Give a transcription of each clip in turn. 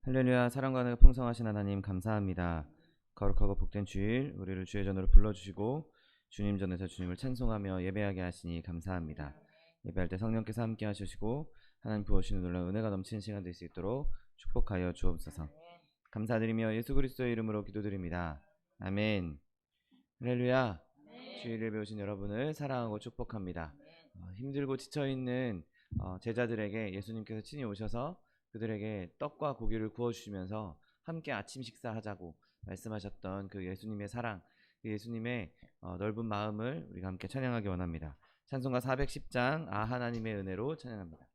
할렐루야. 사랑과 은혜가 풍성하신 하나님 감사합니다. 거룩하고 복된 주일 우리를 주의 전으로 불러주시고 주님 전에서 주님을 찬송하며 예배하게 하시니 감사합니다. 예배할 때 성령께서 함께 하시고 하나님 부어주시는 놀라운 은혜가 넘치는 시간 될 수 있도록 축복하여 주옵소서. 감사드리며 예수 그리스도의 이름으로 기도드립니다. 아멘. 할렐루야. 주일을 배우신 여러분을 사랑하고 축복합니다. 힘들고 지쳐있는 제자들에게 예수님께서 친히 오셔서 그들에게 떡과 고기를 구워주시면서 함께 아침 식사하자고 말씀하셨던 그 예수님의 사랑, 그 예수님의 넓은 마음을 우리가 함께 찬양하기 원합니다. 찬송가 410장 아 하나님의 은혜로 찬양합니다.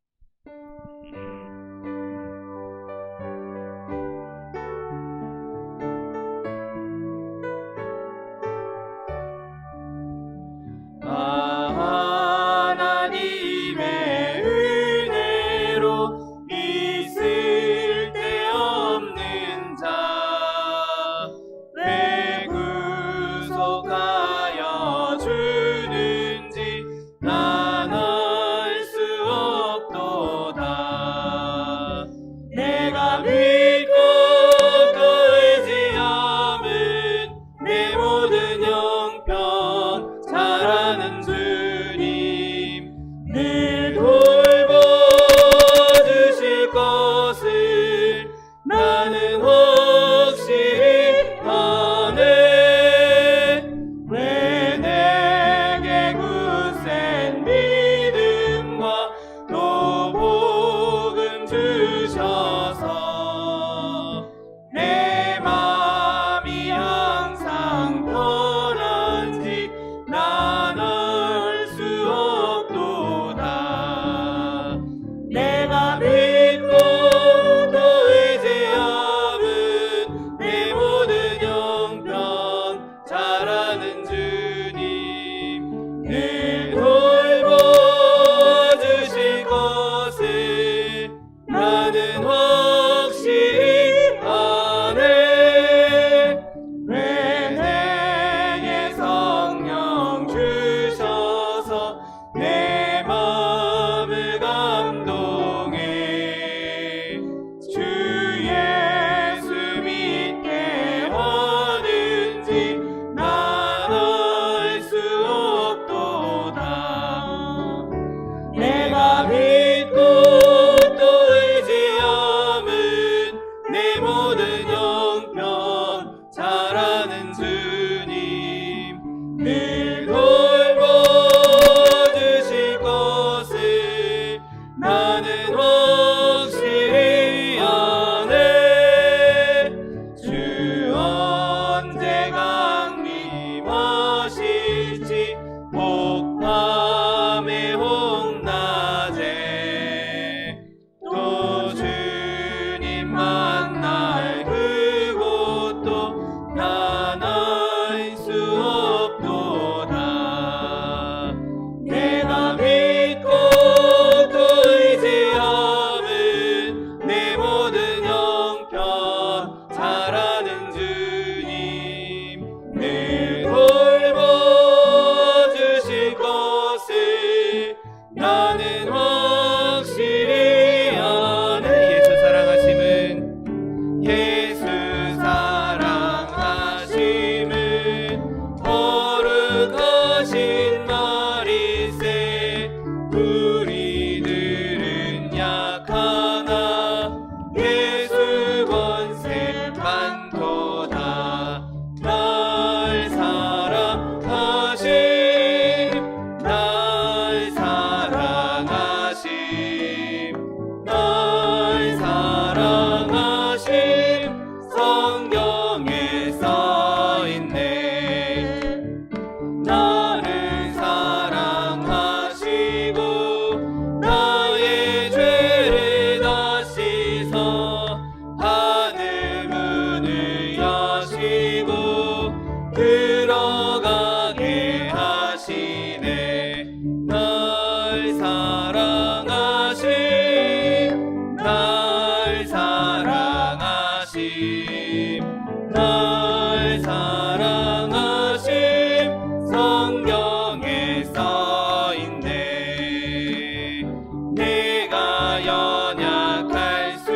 내가 연약할수록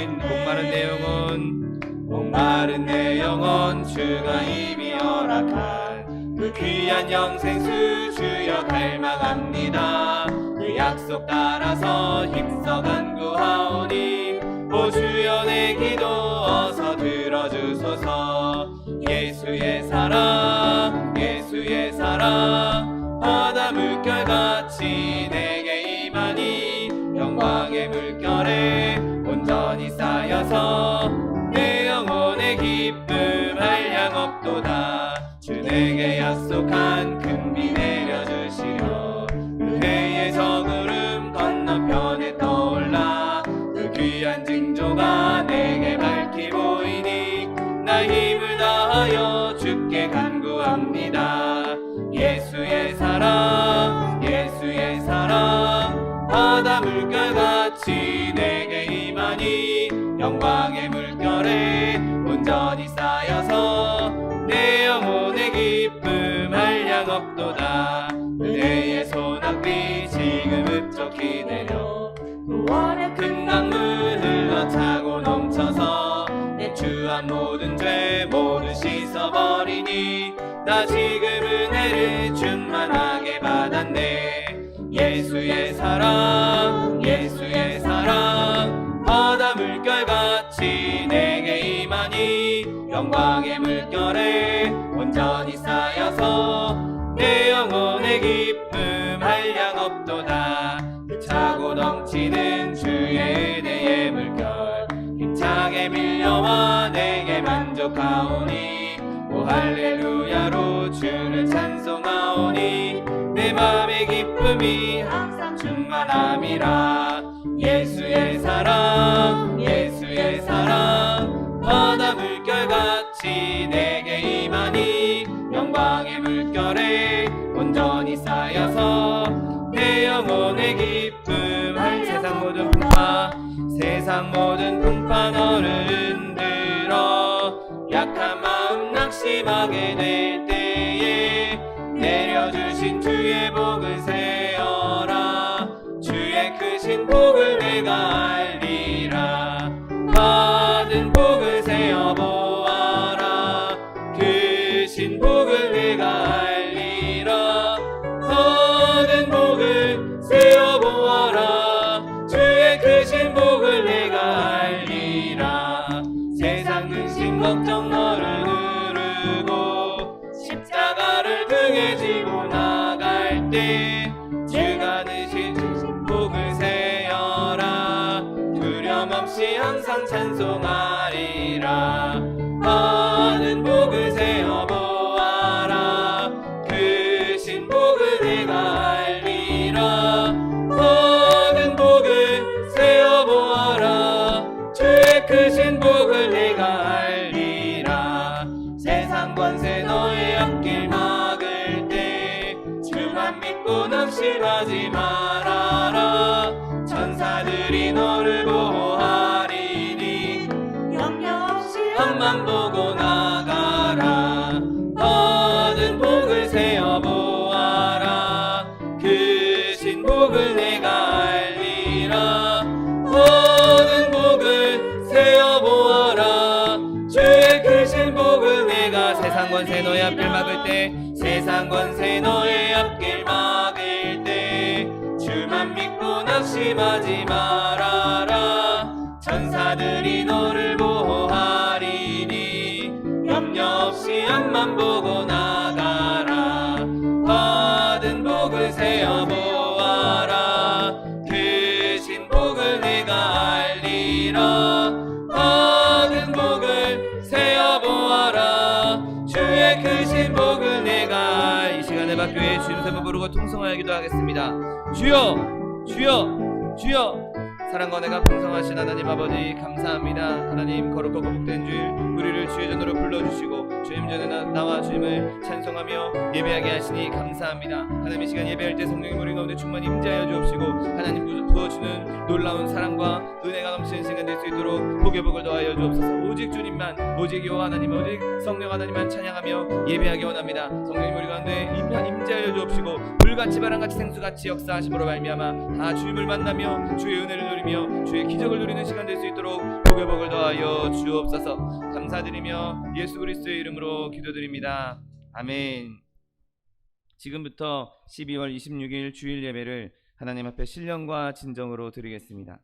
목마른 내 영혼 목마른 내 영혼 주가 이미 허락한 그 귀한 영생수 주여 갈망합니다. 그 약속 따라서 힘써 간구하오니 오 주여 내 기도 어서 들어주소서. 예수의 사랑 예수의 사랑 바다 물결같이 내게 임하니 영광의 물결에 온전히 쌓여서 내 영혼의 기쁨 한량 없도다. 주 내게 약속한 금비 내려주시려 그해의 저구름 건너편에 떠올라 그 귀한 징조가 내게 밝히 보이니 나 힘을 다하여 주께 간구합니다. 예수의 사랑 예수의 사랑 바다 물결같이 내게 임하니 영광의 물결에 온전히 쌓여서 내 영혼의 기쁨 한량 없도다. 그대의 소낙비 지금 흡족히 내려 구원의 큰 강물 흘러 차고 넘쳐서 내 주한 모든 죄 모두 씻어버리니 나 지금 은혜를 충만하게 받았네. 예수의 사랑 예수의 사랑 바다 물결같이 내게 임하니 영광의 물결에 온전히 쌓여서 내 영혼의 기쁨 한량 없도다. 그 차고 넘치는 주의 은혜의 물결 힘차게 밀려와 내게 만족하오니 오 할렐루야로 주를 찬송하오니 내 맘의 기쁨이 항상 충만함이라. 예수의 사랑 예수의 사랑 바다 물결같이 내게 임하니 영광의 물결에 온전히 쌓여서 내 영혼의 기쁨 한 세상 모든 풍파 너를 흔들어 약한 마음 낙심하게 될 때에 내려주신 주의 복을 세어라. 주의 크신 복을 내가 알리라. 받은 복을 세어 보아라. 크신 복을 내가 알리라. 받은 복을 세어 보아라. 주의 크신 복을 내가 알리라. 세상 근심 걱정 너를 누르고 십자가를 등에 지고 나갈 때 주가 드신 복을 세어라. 두려움 없이 항상 찬송하리라. 받은 복을 세어 보아라. 크신 복을 내가 알리라. 받은 복을 세어 보아라. 주의 크신 복을 내가 알리라. 세상 권세 너의 앞길 막을 때 주만 믿고 낙심하지 말아라. 천사들이 너를 보호하리니 염려 없이 앞만 보고 나가라. 받은 복을 세어 보아라. 크신 복을 내가 알리라. 받은 복을 세어 보아라. 주의 크신 복을 내가 세상 권세 너의 앞길 막을 때 세상 권세 너의 앞길 막을 때 주만 믿고 낙심하지 말아라. 천사들이 너를 보호하리니 염려 없이 앞만 보고 나가라. 받은 복을 세어 보아라. 크신 복을 내가 알리라. 받은 복을 세어 보아라. 주의 크신 복을 내가 이 시간에 박교회 주님 세번 부르고 통성하여 기도하겠습니다. 주여 주여 주여. 사랑과 내가 풍성하신 하나님 아버지 감사합니다. 하나님 거룩하고 복된 주일 우리를 주의 전으로 불러주시고 주님 전에 나와 주님을 찬송하며 예배하게 하시니 감사합니다. 하나님 이 시간 예배할 때 성령의 머리 가운데 충만히 임재하여 주옵시고 하나님 부어주는 놀라운 사랑과 은혜가 넘치는 시간 될 수 있도록 복의 복을 더하여 주옵소서. 오직 주님만 오직 여호와 하나님 오직 성령 하나님만 찬양하며 예배하기 원합니다. 성령의 머리 가운데 임재하여 주옵시고 불같이 바람같이 생수같이 역사하심으로 말미암아 다 주님을 만나며 주의 은혜를 누리며 주의 기적을 누리는 시간 될 수 있도록 복의 복을 더하여 주옵소서. 감사드리며 예수 그리스도의 이름으로 기도드립니다. 아멘. 지금부터 12월 26일 주일 예배를 하나님 앞에 신령과 진정으로 드리겠습니다.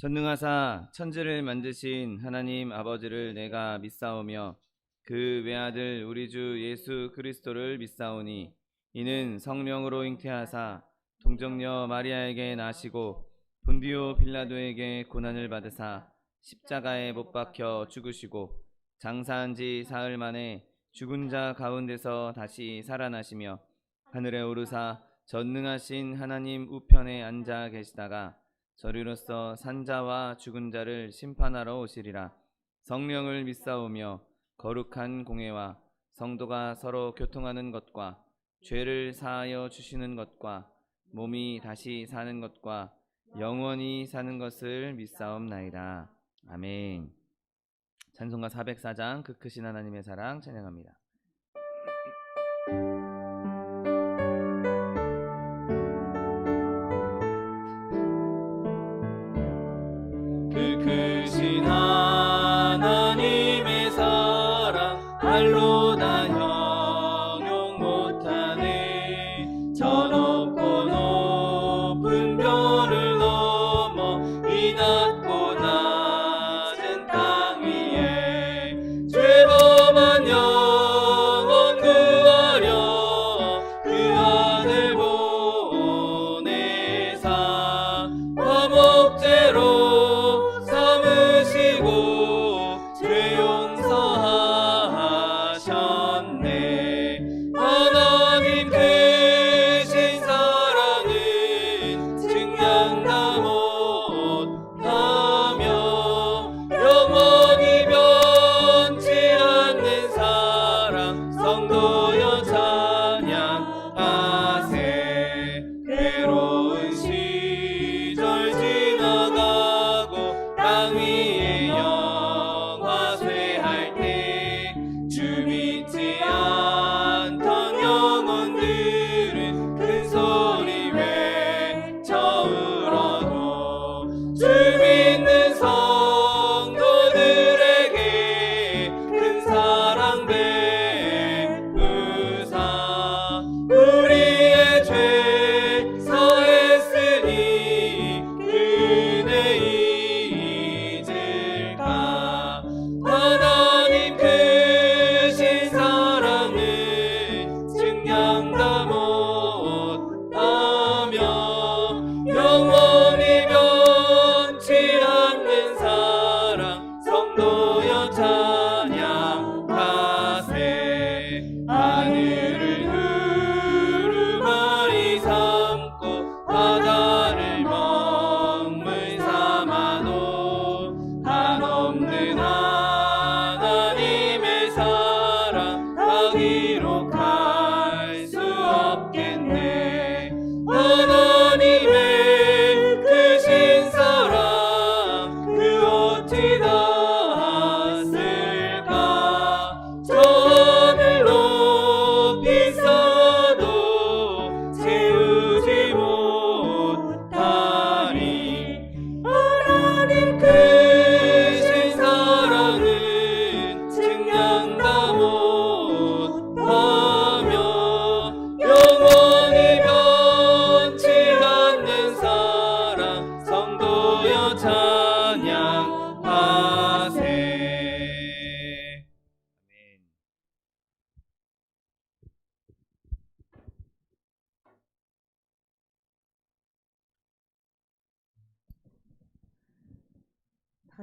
전능하사 천지를 만드신 하나님 아버지를 내가 믿사오며 그 외아들 우리 주 예수 그리스도를 믿사오니 이는 성령으로 잉태하사 동정녀 마리아에게 나시고 본디오 빌라도에게 고난을 받으사 십자가에 못 박혀 죽으시고 장사한 지 사흘 만에 죽은 자 가운데서 다시 살아나시며 하늘에 오르사 전능하신 하나님 우편에 앉아 계시다가 저리로서 산자와 죽은 자를 심판하러 오시리라. 성령을 믿사오며 거룩한 공회와 성도가 서로 교통하는 것과 죄를 사하여 주시는 것과 몸이 다시 사는 것과 영원히 사는 것을 믿사옵나이다. 아멘. 찬송가 404장 그 크신 하나님의 사랑 찬양합니다. 그 크신 하나님의 사랑 말로 다 형용 못하네. 저 높고 높은 별을 넘어 이 낮고 낮은 땅 위에 죄범한 영혼 구하려 그 아들 보내사 화목제로 삼으시고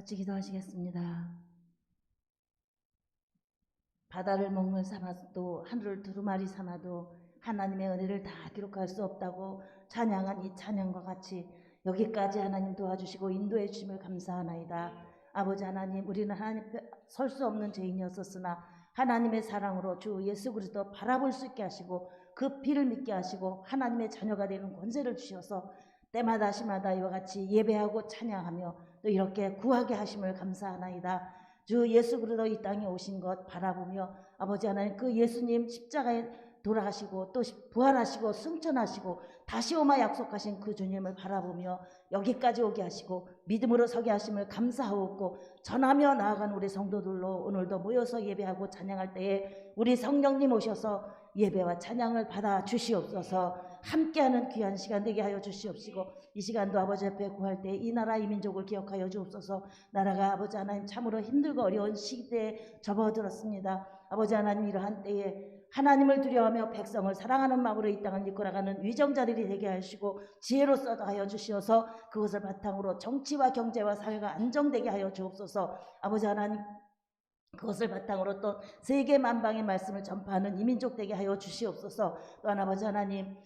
같이 기도하시겠습니다. 바다를 먹물 삼아도 하늘을 두루마리 삼아도 하나님의 은혜를 다 기록할 수 없다고 찬양한 이 찬양과 같이 여기까지 하나님 도와주시고 인도해 주심을 감사하나이다. 아버지 하나님, 우리는 하나님 설 수 없는 죄인이었었으나 하나님의 사랑으로 주 예수 그리스도 바라볼 수 있게 하시고 그 피를 믿게 하시고 하나님의 자녀가 되는 권세를 주셔서 때마다 시마다 이와 같이 예배하고 찬양하며 또 이렇게 구하게 하심을 감사하나이다. 주 예수 그리스도 이 땅에 오신 것 바라보며 아버지 하나님, 그 예수님 십자가에 돌아가시고 또 부활하시고 승천하시고 다시 오마 약속하신 그 주님을 바라보며 여기까지 오게 하시고 믿음으로 서게 하심을 감사하옵고, 전하며 나아간 우리 성도들로 오늘도 모여서 예배하고 찬양할 때에 우리 성령님 오셔서 예배와 찬양을 받아 주시옵소서. 함께하는 귀한 시간 되게 하여 주시옵시고, 이 시간도 아버지 앞에 구할 때 이 나라 이 민족을 기억하여 주옵소서. 나라가 아버지 하나님 참으로 힘들고 어려운 시대에 접어들었습니다. 아버지 하나님, 이러한 때에 하나님을 두려워하며 백성을 사랑하는 마음으로 이 땅을 이끌어가는 위정자들이 되게 하시고 지혜로서도 하여 주시어서 그것을 바탕으로 정치와 경제와 사회가 안정되게 하여 주옵소서. 아버지 하나님, 그것을 바탕으로 또 세계 만방의 말씀을 전파하는 이민족 되게 하여 주시옵소서. 또한 아버지 하나님,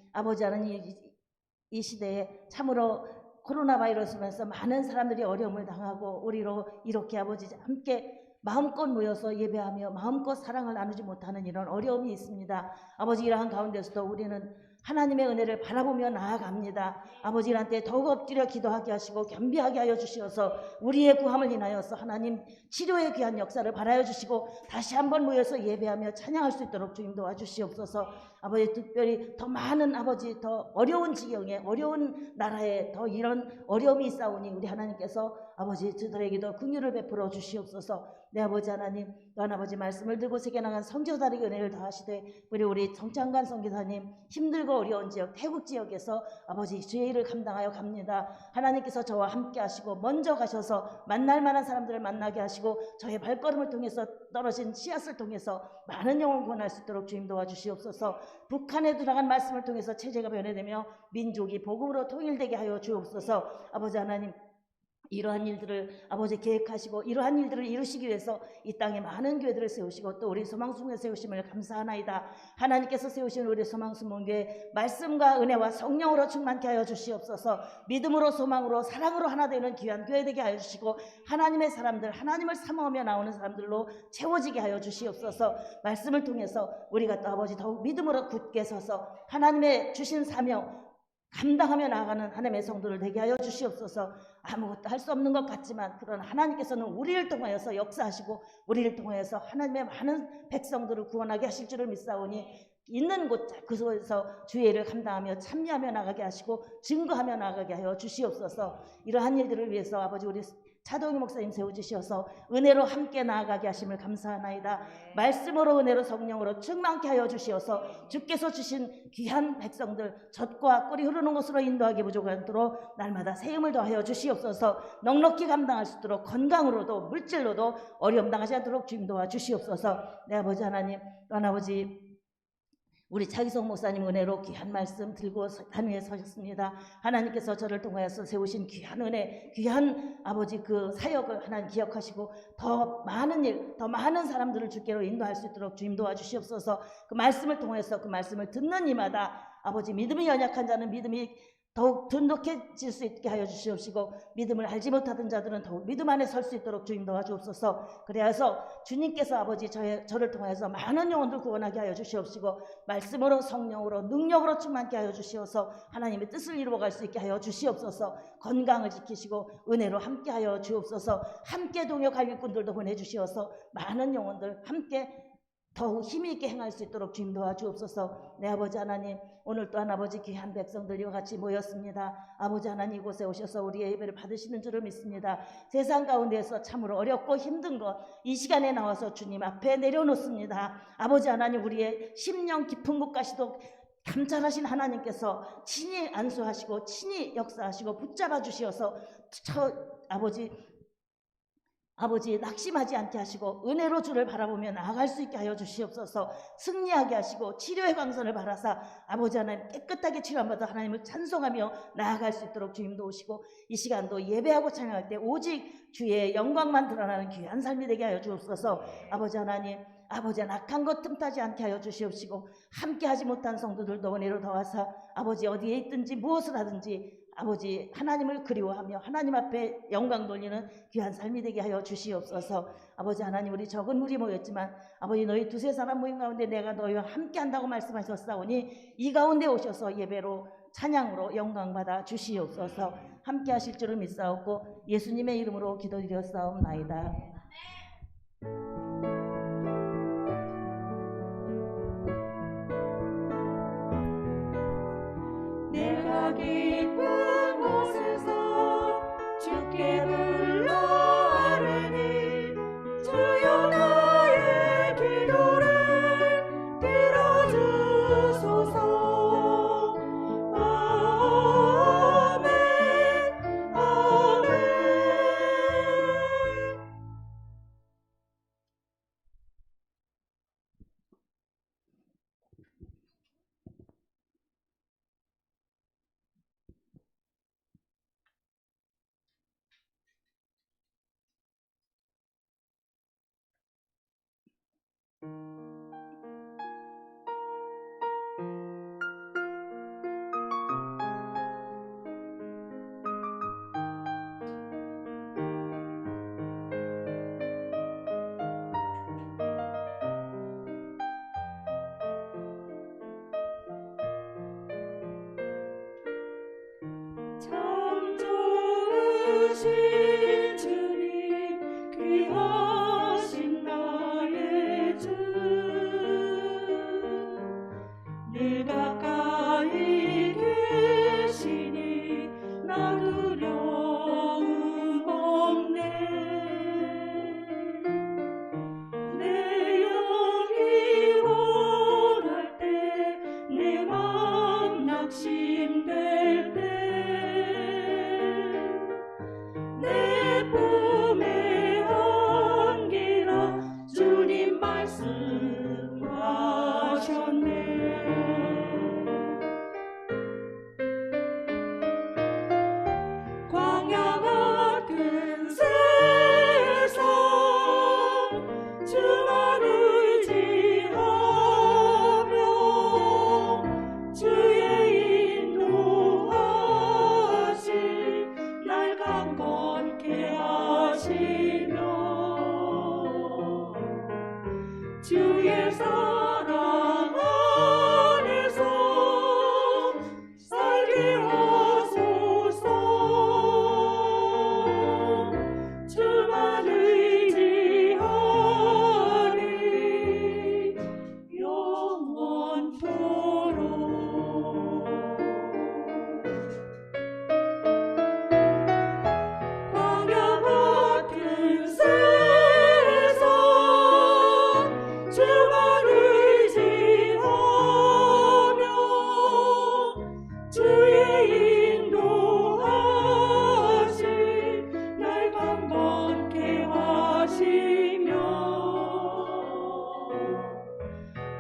이 시대에 참으로 코로나 바이러스면서 많은 사람들이 어려움을 당하고 우리로 이렇게 아버지 함께 마음껏 모여서 예배하며 마음껏 사랑을 나누지 못하는 이런 어려움이 있습니다. 아버지, 이러한 가운데서도 우리는 하나님의 은혜를 바라보며 나아갑니다. 아버지, 이런 때 더욱 엎드려 기도하게 하시고 겸비하게 하여 주시어서 우리의 구함을 인하여서 하나님 치료의 귀한 역사를 바라여 주시고 다시 한번 모여서 예배하며 찬양할 수 있도록 주님 도와주시옵소서. 아버지, 특별히 더 많은 아버지 더 어려운 지경에 어려운 나라에 더 이런 어려움이 있사오니 우리 하나님께서 아버지 저들에게도 긍휼을 베풀어 주시옵소서. 내 아버지 하나님, 또한 아버지 말씀을 들고 세계 나간 선교사들에게 은혜를 다하시되 우리 정창관 선교사님 힘들고 어려운 지역 태국 지역에서 아버지 주의 일을 감당하여 갑니다. 하나님께서 저와 함께 하시고 먼저 가셔서 만날 만한 사람들을 만나게 하시고 저의 발걸음을 통해서 떨어진 씨앗을 통해서 많은 영혼을 구원할 수 있도록 주님 도와주시옵소서. 북한에 들어간 말씀을 통해서 체제가 변해되며 민족이 복음으로 통일되게 하여 주옵소서. 아버지 하나님, 이러한 일들을 아버지 계획하시고 이러한 일들을 이루시기 위해서 이 땅에 많은 교회들을 세우시고 또 우리 소망수문교회 세우심을 감사하나이다. 하나님께서 세우신 우리 소망수문교회 말씀과 은혜와 성령으로 충만케 하여 주시옵소서. 믿음으로 소망으로 사랑으로 하나 되는 귀한 교회 되게 하여 주시고 하나님의 사람들, 하나님을 사모하며 나오는 사람들로 채워지게 하여 주시옵소서. 말씀을 통해서 우리가 또 아버지 더욱 믿음으로 굳게 서서 하나님의 주신 사명 감당하며 나아가는 하나님의 성도를 되게 하여 주시옵소서. 아무것도 할 수 없는 것 같지만 그러나 하나님께서는 우리를 통하여서 역사하시고 우리를 통하여서 하나님의 많은 백성들을 구원하게 하실 줄을 믿사오니 있는 곳 그곳에서 주의 일을 감당하며 참여하며 나가게 하시고 증거하며 나가게 하여 주시옵소서. 이러한 일들을 위해서 아버지 우리 차동희 목사님 세워주셔서 은혜로 함께 나아가게 하심을 감사하나이다. 말씀으로 은혜로 성령으로 충만케 하여 주시어서 주께서 주신 귀한 백성들 젖과 꿀이 흐르는 곳으로 인도하기 부족하도록 날마다 세움을 더하여 주시옵소서. 넉넉히 감당할 수 있도록 건강으로도 물질로도 어려움 당하지 않도록 주님 도와주시옵소서. 내 아버지 하나님, 또한 아버지 우리 차기성 목사님 은혜로 귀한 말씀 들고 단 위에 서셨습니다. 하나님께서 저를 통하여서 세우신 귀한 은혜, 귀한 아버지 그 사역을 하나님 기억하시고 더 많은 일, 더 많은 사람들을 주께로 인도할 수 있도록 주님 도와주시옵소서. 그 말씀을 통해서 그 말씀을 듣는 이마다 아버지 믿음이 연약한 자는 믿음이 더욱 든든해질 수 있게 하여 주시옵시고 믿음을 알지 못하던 자들은 더욱 믿음 안에 설 수 있도록 주님 도와주옵소서. 그래서 주님께서 아버지 저를 통해서 많은 영혼들 구원하게 하여 주시옵시고 말씀으로 성령으로 능력으로 충만케 하여 주시어서 하나님의 뜻을 이루어갈 수 있게 하여 주시옵소서. 건강을 지키시고 은혜로 함께 하여 주옵소서. 함께 동역할 일꾼들도 보내주시어서 많은 영혼들 함께 더욱 힘이 있게 행할 수 있도록 주님 도와주옵소서. 내 아버지 하나님, 오늘 또한 아버지 귀한 백성들과 같이 모였습니다. 아버지 하나님, 이곳에 오셔서 우리의 예배를 받으시는 줄을 믿습니다. 세상 가운데에서 참으로 어렵고 힘든 것 이 시간에 나와서 주님 앞에 내려놓습니다. 아버지 하나님, 우리의 심령 깊은 곳까지도 감찰하신 하나님께서 친히 안수하시고 친히 역사하시고 붙잡아 주시어서 아버지 아버지 낙심하지 않게 하시고 은혜로 주를 바라보며 나아갈 수 있게 하여 주시옵소서. 승리하게 하시고 치료의 광선을 바라사 아버지 하나님 깨끗하게 치료받아 하나님을 찬송하며 나아갈 수 있도록 주님 도우시고 이 시간도 예배하고 찬양할 때 오직 주의 영광만 드러나는 귀한 삶이 되게 하여 주옵소서. 아버지 하나님 아버지 악한 것 틈타지 않게 하여 주시옵시고 함께하지 못한 성도들도 은혜로 더하사 아버지 어디에 있든지 무엇을 하든지 아버지 하나님을 그리워하며 하나님 앞에 영광 돌리는 귀한 삶이 되게 하여 주시옵소서. 아버지 하나님 우리 적은 무리 모였지만 아버지 너희 두세 사람 모임 가운데 내가 너희와 함께 한다고 말씀하셨사오니 이 가운데 오셔서 예배로 찬양으로 영광 받아 주시옵소서. 함께 하실 줄을 믿사옵고 예수님의 이름으로 기도드렸사옵나이다. 내가 기쁜 곳에서 주께 불러 아뢰니 주여 나의 기도를 들어주소서. 아멘 아멘. 참 좋으신 주님 귀하신 나의 주 늘 가까이 계시니 나 두려움 없네. 내 영이 원할 때 내 맘 낙심될 때 내 품에 안기라 주님 말씀하셨네. 광야 같은 세상 주만 의지하며 주의 인도하심 날 강건케 하시며 주의 사랑 안에서 살게 하소서. 주만 의지하리 영원토록. 광야 같은 세상 주만 의지하며 주의 인도하심 날 강건케 하시며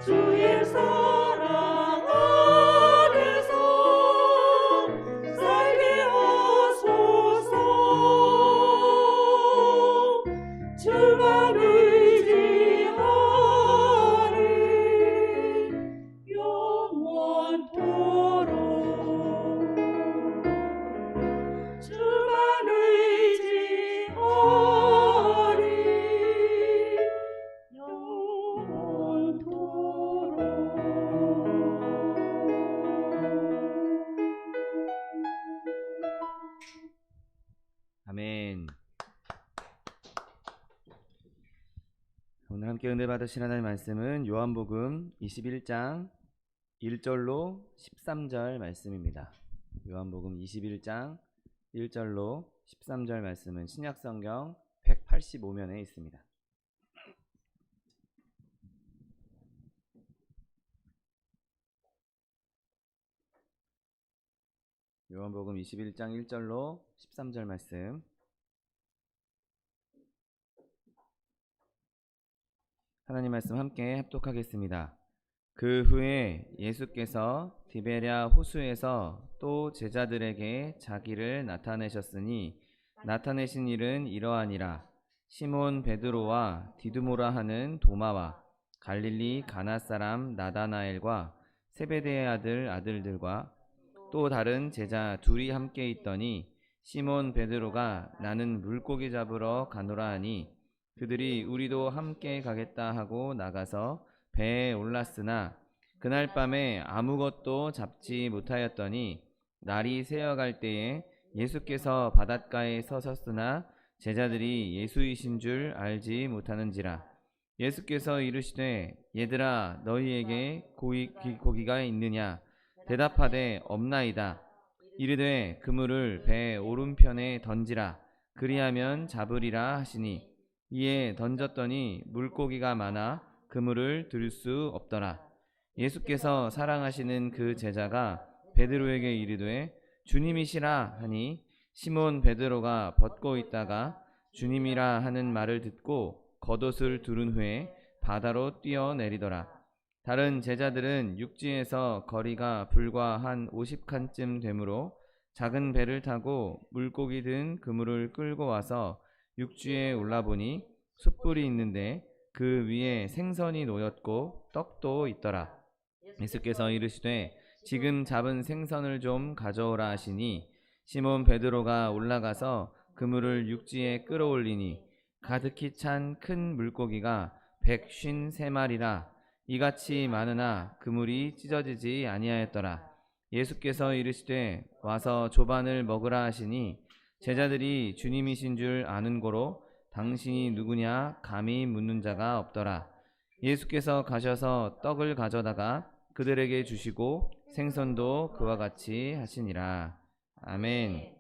주의 사랑 안에서 살게 하소서. 주만 의지하리 영원토록. 주만 의지하리 영원토록. 아멘. 오늘 함께 은혜 받으신 하나님의 말씀은 요한복음 21장 1절로 13절 말씀입니다. 요한복음 21장 1절로 13절 말씀은 신약성경 185면에 있습니다. 요한복음 21장 1절로 13절 말씀 하나님 말씀 함께 합독하겠습니다. 그 후에 예수께서 디베랴 호수에서 또 제자들에게 자기를 나타내셨으니 나타내신 일은 이러하니라. 시몬 베드로와 디두모라 하는 도마와 갈릴리 가나 사람 나다나엘과 세베대의 아들들과 또 다른 제자 둘이 함께 있더니 시몬 베드로가 나는 물고기 잡으러 가노라 하니 그들이 우리도 함께 가겠다 하고 나가서 배에 올랐으나 그날 밤에 아무것도 잡지 못하였더니 날이 새어갈 때에 예수께서 바닷가에 서셨으나 제자들이 예수이신 줄 알지 못하는지라. 예수께서 이르시되 얘들아 너희에게 고기가 있느냐? 대답하되 없나이다. 이르되 그물을 배 오른편에 던지라. 그리하면 잡으리라 하시니 이에 던졌더니 물고기가 많아 그물을 들 수 없더라. 예수께서 사랑하시는 그 제자가 베드로에게 이르되 주님이시라 하니 시몬 베드로가 벗고 있다가 주님이라 하는 말을 듣고 겉옷을 두른 후에 바다로 뛰어내리더라. 다른 제자들은 육지에서 거리가 불과 한 50칸쯤 되므로 작은 배를 타고 물고기 든 그물을 끌고 와서 육지에 올라보니 숯불이 있는데 그 위에 생선이 놓였고 떡도 있더라. 예수께서 이르시되 지금 잡은 생선을 좀 가져오라 하시니 시몬 베드로가 올라가서 그물을 육지에 끌어올리니 가득히 찬 큰 물고기가 153마리라. 이같이 많으나 그물이 찢어지지 아니하였더라. 예수께서 이르시되 와서 조반을 먹으라 하시니 제자들이 주님이신 줄 아는 고로 당신이 누구냐 감히 묻는 자가 없더라. 예수께서 가셔서 떡을 가져다가 그들에게 주시고 생선도 그와 같이 하시니라. 아멘.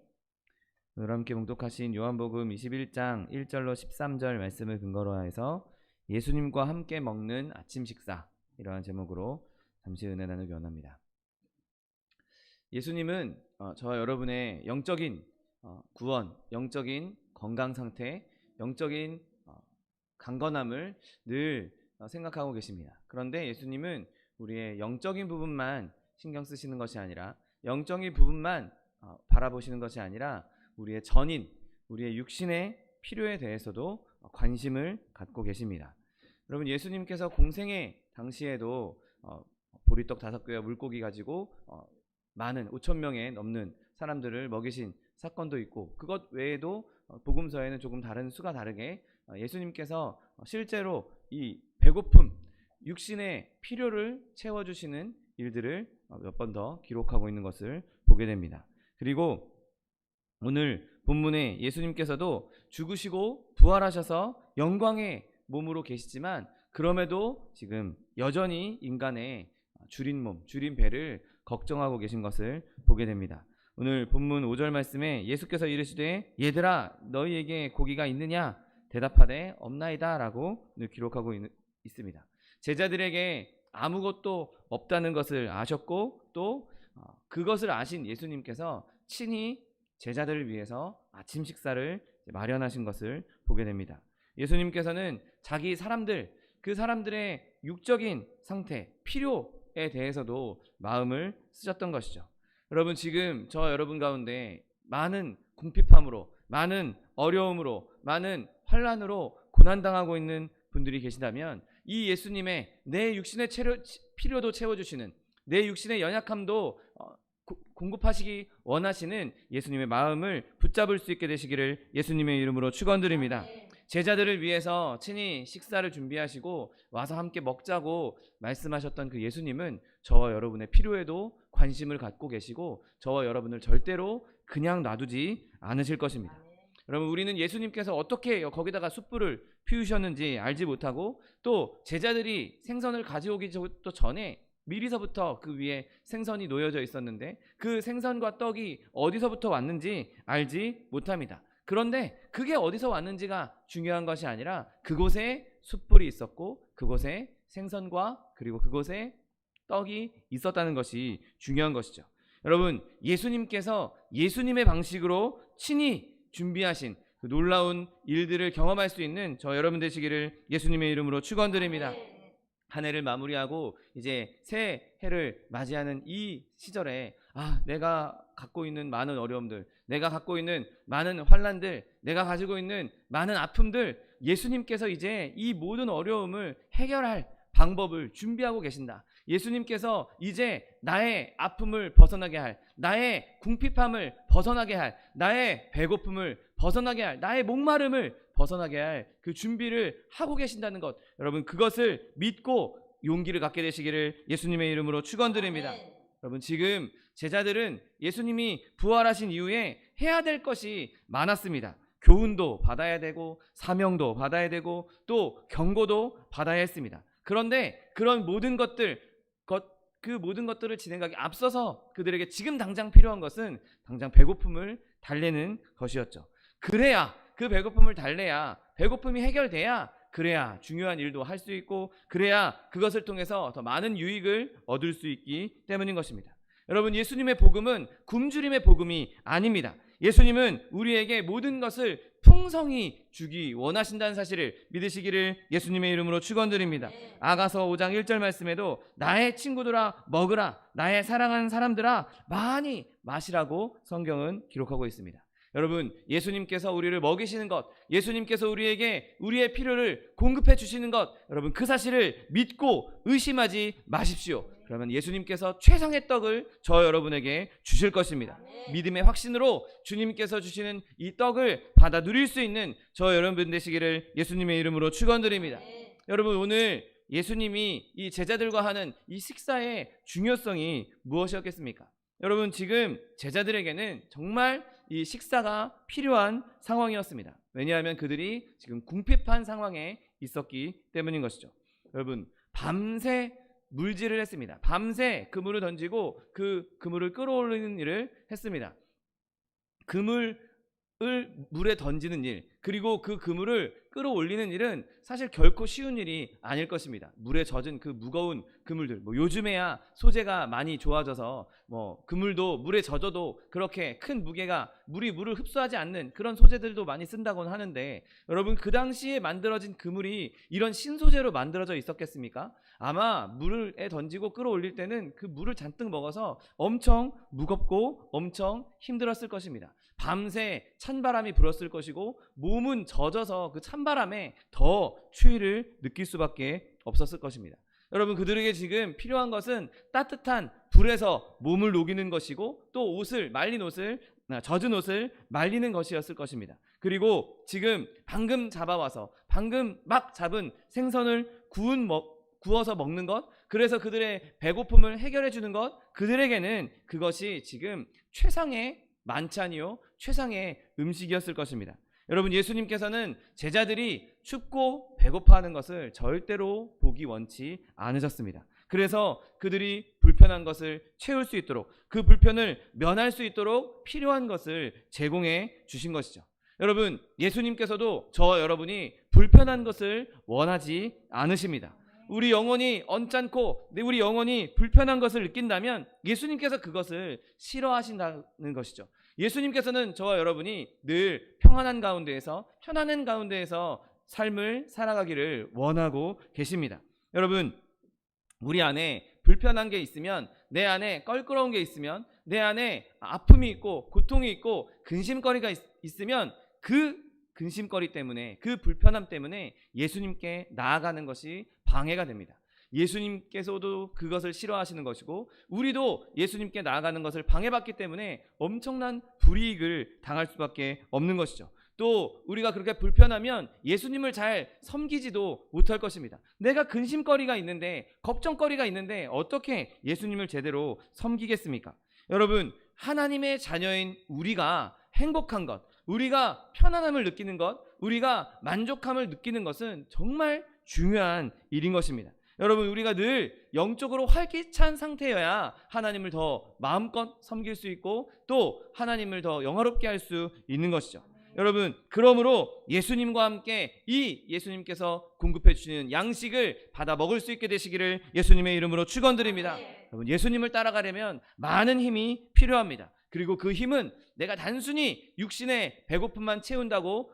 오늘 함께 봉독하신 요한복음 21장 1절로 13절 말씀을 근거로 해서 예수님과 함께 먹는 아침 식사, 이러한 제목으로 잠시 은혜 나누기 원합니다. 예수님은 저와 여러분의 영적인 구원, 영적인 건강 상태, 영적인 강건함을 늘 생각하고 계십니다. 그런데 예수님은 우리의 영적인 부분만 신경 쓰시는 것이 아니라, 영적인 부분만 바라보시는 것이 아니라 우리의 전인, 우리의 육신의 필요에 대해서도 관심을 갖고 계십니다. 여러분, 예수님께서 공생의 당시에도 보리떡 5개와 물고기 가지고 많은 5,000명에 넘는 사람들을 먹이신 사건도 있고, 그것 외에도 복음서에는 조금 다른 수가 다르게 예수님께서 실제로 이 배고픔, 육신의 필요를 채워주시는 일들을 몇 번 더 기록하고 있는 것을 보게 됩니다. 그리고 오늘 본문에 예수님께서도 죽으시고 부활하셔서 영광의 몸으로 계시지만 그럼에도 지금 여전히 인간의 줄인 몸, 줄인 배를 걱정하고 계신 것을 보게 됩니다. 오늘 본문 5절 말씀에 예수께서 이르시되 얘들아 너희에게 고기가 있느냐? 대답하되 없나이다 라고 기록하고 있습니다. 제자들에게 아무것도 없다는 것을 아셨고 또 그것을 아신 예수님께서 친히 제자들을 위해서 아침 식사를 마련하신 것을 보게 됩니다. 예수님께서는 자기 사람들, 그 사람들의 육적인 상태, 필요에 대해서도 마음을 쓰셨던 것이죠. 여러분, 지금 저 여러분 가운데 많은 궁핍함으로, 많은 어려움으로, 많은 환난으로 고난당하고 있는 분들이 계시다면 이 예수님의 내 육신의 필요도 채워주시는, 내 육신의 연약함도 공급하시기 원하시는 예수님의 마음을 붙잡을 수 있게 되시기를 예수님의 이름으로 축원드립니다. 제자들을 위해서 친히 식사를 준비하시고 와서 함께 먹자고 말씀하셨던 그 예수님은 저와 여러분의 필요에도 관심을 갖고 계시고 저와 여러분을 절대로 그냥 놔두지 않으실 것입니다. 여러분, 우리는 예수님께서 어떻게 거기다가 숯불을 피우셨는지 알지 못하고 또 제자들이 생선을 가져오기 전에 미리서부터 그 위에 생선이 놓여져 있었는데 그 생선과 떡이 어디서부터 왔는지 알지 못합니다. 그런데 그게 어디서 왔는지가 중요한 것이 아니라 그곳에 숯불이 있었고 그곳에 생선과 그리고 그곳에 떡이 있었다는 것이 중요한 것이죠. 여러분, 예수님께서 예수님의 방식으로 친히 준비하신 그 놀라운 일들을 경험할 수 있는 저 여러분 되시기를 예수님의 이름으로 축원드립니다. 한 해를 마무리하고 이제 새 해를 맞이하는 이 시절에 내가 갖고 있는 많은 어려움들, 내가 갖고 있는 많은 환난들, 내가 가지고 있는 많은 아픔들, 예수님께서 이제 이 모든 어려움을 해결할 방법을 준비하고 계신다. 예수님께서 이제 나의 아픔을 벗어나게 할, 나의 궁핍함을 벗어나게 할, 나의 배고픔을 벗어나게 할, 나의 목마름을 벗어나게 할 그 준비를 하고 계신다는 것, 여러분 그것을 믿고 용기를 갖게 되시기를 예수님의 이름으로 축원드립니다. 여러분 지금 제자들은 예수님이 부활하신 이후에 해야 될 것이 많았습니다. 교훈도 받아야 되고 사명도 받아야 되고 또 경고도 받아야 했습니다. 그런데 그런 모든 것들, 그 모든 것들을 진행하기 앞서서 그들에게 지금 당장 필요한 것은 당장 배고픔을 달래는 것이었죠. 그래야 그 배고픔을 달래야, 배고픔이 해결돼야, 그래야 중요한 일도 할 수 있고, 그래야 그것을 통해서 더 많은 유익을 얻을 수 있기 때문인 것입니다. 여러분 예수님의 복음은 굶주림의 복음이 아닙니다. 예수님은 우리에게 모든 것을 풍성히 주기 원하신다는 사실을 믿으시기를 예수님의 이름으로 축원드립니다. 아가서 5장 1절 말씀에도 나의 친구들아 먹으라, 나의 사랑하는 사람들아 많이 마시라고 성경은 기록하고 있습니다. 여러분 예수님께서 우리를 먹이시는 것, 예수님께서 우리에게 우리의 필요를 공급해 주시는 것, 여러분 그 사실을 믿고 의심하지 마십시오. 그러면 예수님께서 최상의 떡을 저 여러분에게 주실 것입니다. 믿음의 확신으로 주님께서 주시는 이 떡을 받아 누릴 수 있는 저 여러분 되시기를 예수님의 이름으로 축원드립니다. 여러분 오늘 예수님이 이 제자들과 하는 이 식사의 중요성이 무엇이었겠습니까? 여러분 지금 제자들에게는 정말 이 식사가 필요한 상황이었습니다. 왜냐하면 그들이 지금 궁핍한 상황에 있었기 때문인 것이죠. 여러분 밤새 물질을 했습니다. 밤새 그물을 던지고 그 그물을 끌어올리는 일을 했습니다. 그물을 물에 던지는 일, 그리고 그 그물을 끌어올리는 일은 사실 결코 쉬운 일이 아닐 것입니다. 물에 젖은 그 무거운 그물들, 요즘에야 소재가 많이 좋아져서 그물도 물에 젖어도 그렇게 큰 무게가 물을 흡수하지 않는 그런 소재들도 많이 쓴다고는 하는데, 여러분 그 당시에 만들어진 그물이 이런 신소재로 만들어져 있었겠습니까? 아마 물에 던지고 끌어올릴 때는 그 물을 잔뜩 먹어서 엄청 무겁고 엄청 힘들었을 것입니다. 밤새 찬바람이 불었을 것이고 몸은 젖어서 그 찬바람에 더 추위를 느낄 수밖에 없었을 것입니다. 여러분 그들에게 지금 필요한 것은 따뜻한 불에서 몸을 녹이는 것이고 또 젖은 옷을 말리는 것이었을 것입니다. 그리고 지금 방금 잡아와서 방금 막 잡은 생선을 구워서 먹는 것, 그래서 그들의 배고픔을 해결해 주는 것, 그들에게는 그것이 지금 최상의 만찬이요 최상의 음식이었을 것입니다. 여러분 예수님께서는 제자들이 춥고 배고파하는 것을 절대로 보기 원치 않으셨습니다. 그래서 그들이 불편한 것을 채울 수 있도록, 그 불편을 면할 수 있도록 필요한 것을 제공해 주신 것이죠. 여러분 예수님께서도 저와 여러분이 불편한 것을 원하지 않으십니다. 우리 영혼이 언짢고 우리 영혼이 불편한 것을 느낀다면 예수님께서 그것을 싫어하신다는 것이죠. 예수님께서는 저와 여러분이 늘 평안한 가운데에서, 편안한 가운데에서 삶을 살아가기를 원하고 계십니다. 여러분 우리 안에 불편한 게 있으면, 내 안에 껄끄러운 게 있으면, 내 안에 아픔이 있고 고통이 있고 근심거리가 있으면 그 근심거리 때문에, 그 불편함 때문에 예수님께 나아가는 것이 방해가 됩니다. 예수님께서도 그것을 싫어하시는 것이고 우리도 예수님께 나아가는 것을 방해받기 때문에 엄청난 불이익을 당할 수밖에 없는 것이죠. 또 우리가 그렇게 불편하면 예수님을 잘 섬기지도 못할 것입니다. 내가 근심거리가 있는데, 걱정거리가 있는데 어떻게 예수님을 제대로 섬기겠습니까? 여러분 하나님의 자녀인 우리가 행복한 것, 우리가 편안함을 느끼는 것, 우리가 만족함을 느끼는 것은 정말 중요한 일인 것입니다. 여러분 우리가 늘 영적으로 활기찬 상태여야 하나님을 더 마음껏 섬길 수 있고 또 하나님을 더 영화롭게 할 수 있는 것이죠. 여러분 그러므로 예수님과 함께 이 예수님께서 공급해 주시는 양식을 받아 먹을 수 있게 되시기를 예수님의 이름으로 축원드립니다. 여러분 예수님을 따라가려면 많은 힘이 필요합니다. 그리고 그 힘은 내가 단순히 육신의 배고픔만 채운다고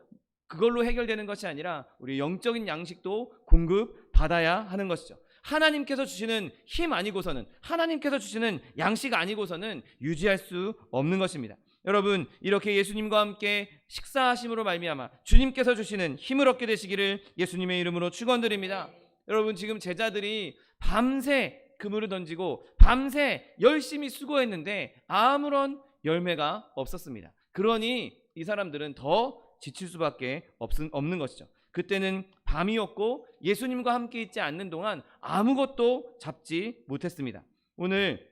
그걸로 해결되는 것이 아니라 우리 영적인 양식도 공급받아야 하는 것이죠. 하나님께서 주시는 힘 아니고서는, 하나님께서 주시는 양식 아니고서는 유지할 수 없는 것입니다. 여러분, 이렇게 예수님과 함께 식사하심으로 말미암아 주님께서 주시는 힘을 얻게 되시기를 예수님의 이름으로 축원드립니다. 여러분, 지금 제자들이 밤새 그물을 던지고 밤새 열심히 수고했는데 아무런 열매가 없었습니다. 그러니 이 사람들은 더 지칠 수밖에 없는 것이죠. 그때는 밤이었고 예수님과 함께 있지 않는 동안 아무것도 잡지 못했습니다. 오늘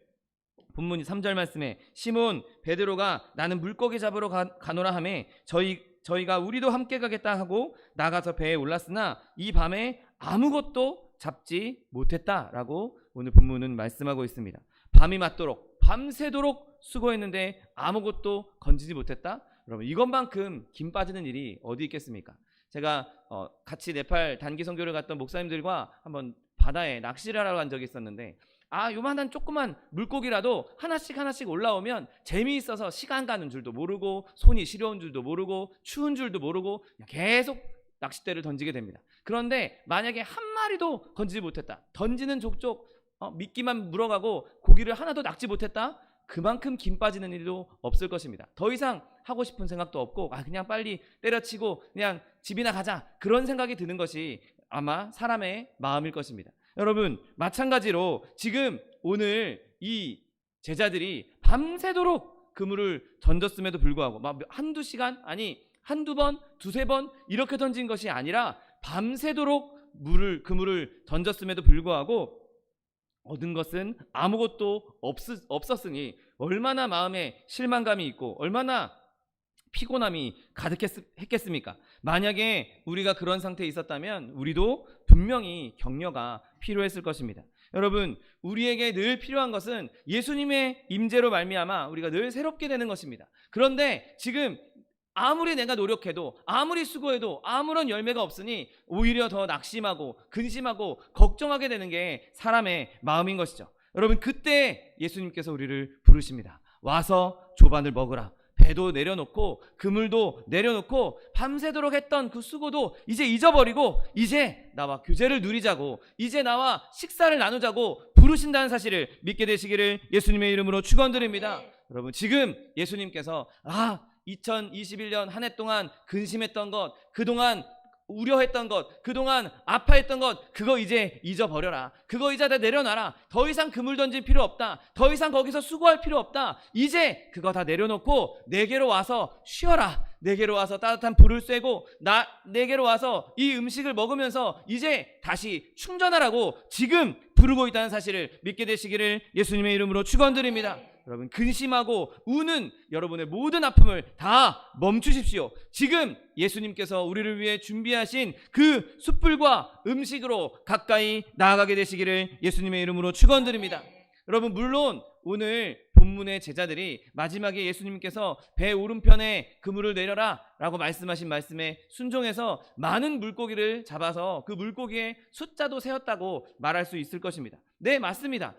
본문 3절 말씀에 시몬 베드로가 나는 물고기 잡으러 가노라 하매 저희가 우리도 함께 가겠다 하고 나가서 배에 올랐으나 이 밤에 아무것도 잡지 못했다라고 오늘 본문은 말씀하고 있습니다. 밤이 맞도록 밤새도록 수고했는데 아무것도 건지지 못했다? 여러분, 이것만큼 김 빠지는 일이 어디 있겠습니까? 제가 같이 네팔 단기 선교를 갔던 목사님들과 한번 바다에 낚시를 하러 간 적이 있었는데 요만한 조그만 물고기라도 하나씩 올라오면 재미있어서 시간 가는 줄도 모르고 손이 시려운 줄도 모르고 추운 줄도 모르고 계속 낚싯대를 던지게 됩니다. 그런데 만약에 한 마리도 건지지 못했다, 던지는 족족 미끼만 물어가고 고기를 하나도 낚지 못했다, 그만큼 김 빠지는 일도 없을 것입니다. 더 이상 하고 싶은 생각도 없고 그냥 빨리 때려치고 그냥 집이나 가자, 그런 생각이 드는 것이 아마 사람의 마음일 것입니다. 여러분, 마찬가지로 지금 오늘 이 제자들이 밤새도록 그물을 던졌음에도 불구하고 한두 시간, 아니 한두 번, 두세 번 이렇게 던진 것이 아니라 밤새도록 그물을 던졌음에도 불구하고 얻은 것은 아무것도 없었으니 얼마나 마음에 실망감이 있고 얼마나 피곤함이 가득했겠습니까? 만약에 우리가 그런 상태에 있었다면 우리도 분명히 격려가 필요했을 것입니다. 여러분, 우리에게 늘 필요한 것은 예수님의 임재로 말미암아 우리가 늘 새롭게 되는 것입니다. 그런데 지금 아무리 내가 노력해도 아무리 수고해도 아무런 열매가 없으니 오히려 더 낙심하고 근심하고 걱정하게 되는 게 사람의 마음인 것이죠. 여러분, 그때 예수님께서 우리를 부르십니다. 와서 조반을 먹으라. 배도 내려놓고 그물도 내려놓고 밤새도록 했던 그 수고도 이제 잊어버리고 이제 나와 교제를 누리자고, 이제 나와 식사를 나누자고 부르신다는 사실을 믿게 되시기를 예수님의 이름으로 축원드립니다. 여러분, 지금 예수님께서 2021년 한 해 동안 근심했던 것, 그동안 우려했던 것, 그동안 아파했던 것, 그거 이제 잊어버려라. 그거 이제 다 내려놔라. 더 이상 그물 던질 필요 없다. 더 이상 거기서 수고할 필요 없다. 이제 그거 다 내려놓고 내게로 와서 쉬어라. 내게로 와서 따뜻한 불을 쐬고 내게로 와서 이 음식을 먹으면서 이제 다시 충전하라고 지금 부르고 있다는 사실을 믿게 되시기를 예수님의 이름으로 축원드립니다. 여러분, 근심하고 우는 여러분의 모든 아픔을 다 멈추십시오. 지금 예수님께서 우리를 위해 준비하신 그 숯불과 음식으로 가까이 나아가게 되시기를 예수님의 이름으로 축원드립니다. 여러분, 물론 오늘 본문의 제자들이 마지막에 예수님께서 배 오른편에 그물을 내려라 라고 말씀하신 말씀에 순종해서 많은 물고기를 잡아서 그 물고기의 숫자도 세었다고 말할 수 있을 것입니다. 네, 맞습니다.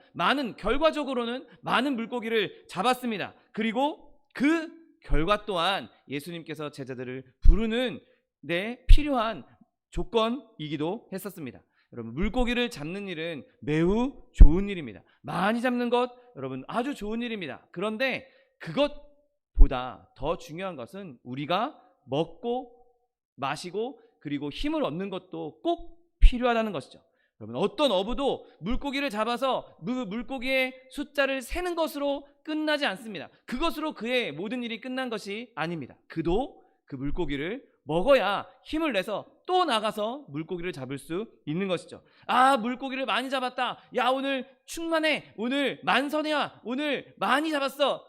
결과적으로는 많은 물고기를 잡았습니다. 그리고 그 결과 또한 예수님께서 제자들을 부르는 데 필요한 조건이기도 했었습니다. 여러분, 물고기를 잡는 일은 매우 좋은 일입니다. 많이 잡는 것, 여러분, 아주 좋은 일입니다. 그런데 그것보다 더 중요한 것은 우리가 먹고 마시고 그리고 힘을 얻는 것도 꼭 필요하다는 것이죠. 여러분, 어떤 어부도 물고기를 잡아서 그 물고기의 숫자를 세는 것으로 끝나지 않습니다. 그것으로 그의 모든 일이 끝난 것이 아닙니다. 그도 그 물고기를 먹어야 힘을 내서 또 나가서 물고기를 잡을 수 있는 것이죠. 물고기를 많이 잡았다. 야, 오늘 충만해. 오늘 만선해야. 오늘 많이 잡았어.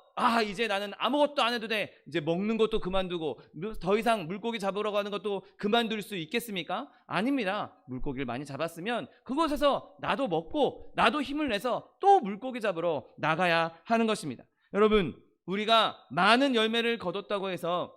이제 나는 아무것도 안 해도 돼. 이제 먹는 것도 그만두고 더 이상 물고기 잡으러 가는 것도 그만둘 수 있겠습니까? 아닙니다. 물고기를 많이 잡았으면 그곳에서 나도 먹고 나도 힘을 내서 또 물고기 잡으러 나가야 하는 것입니다. 여러분, 우리가 많은 열매를 거뒀다고 해서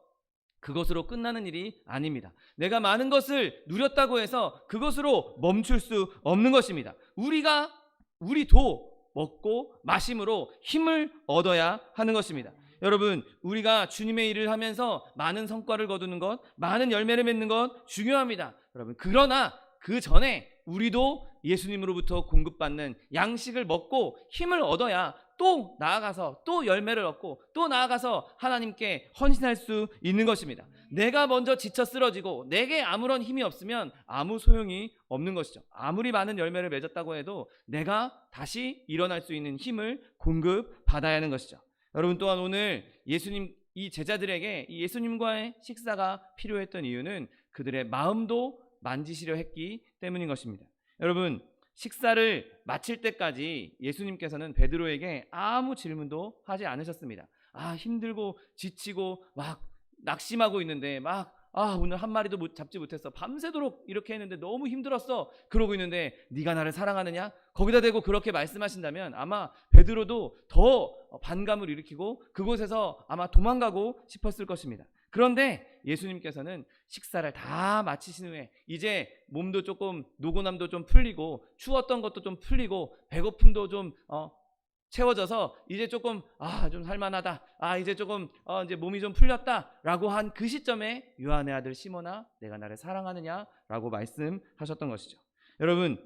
그것으로 끝나는 일이 아닙니다. 내가 많은 것을 누렸다고 해서 그것으로 멈출 수 없는 것입니다. 우리도 먹고 마심으로 힘을 얻어야 하는 것입니다. 여러분, 우리가 주님의 일을 하면서 많은 성과를 거두는 것, 많은 열매를 맺는 것 중요합니다. 여러분, 그러나 그 전에 우리도 예수님으로부터 공급받는 양식을 먹고 힘을 얻어야 또 나아가서 또 열매를 얻고 또 나아가서 하나님께 헌신할 수 있는 것입니다. 내가 먼저 지쳐 쓰러지고 내게 아무런 힘이 없으면 아무 소용이 없는 것이죠. 아무리 많은 열매를 맺었다고 해도 내가 다시 일어날 수 있는 힘을 공급받아야 하는 것이죠. 여러분, 또한 오늘 예수님, 이 제자들에게 이 예수님과의 식사가 필요했던 이유는 그들의 마음도 만지시려 했기 때문인 것입니다. 여러분, 식사를 마칠 때까지 예수님께서는 베드로에게 아무 질문도 하지 않으셨습니다. 힘들고 지치고 막 낙심하고 있는데 오늘 한 마리도 잡지 못했어. 밤새도록 이렇게 했는데 너무 힘들었어. 그러고 있는데 네가 나를 사랑하느냐? 거기다 대고 그렇게 말씀하신다면 아마 베드로도 더 반감을 일으키고 그곳에서 아마 도망가고 싶었을 것입니다. 그런데 예수님께서는 식사를 다 마치신 후에 이제 몸도 조금 노곤함도 좀 풀리고 추웠던 것도 좀 풀리고 배고픔도 좀 채워져서 이제 조금 좀 살만하다. 이제 조금 이제 몸이 좀 풀렸다라고 한 그 시점에 요한의 아들 시몬아, 내가 나를 사랑하느냐라고 말씀하셨던 것이죠. 여러분,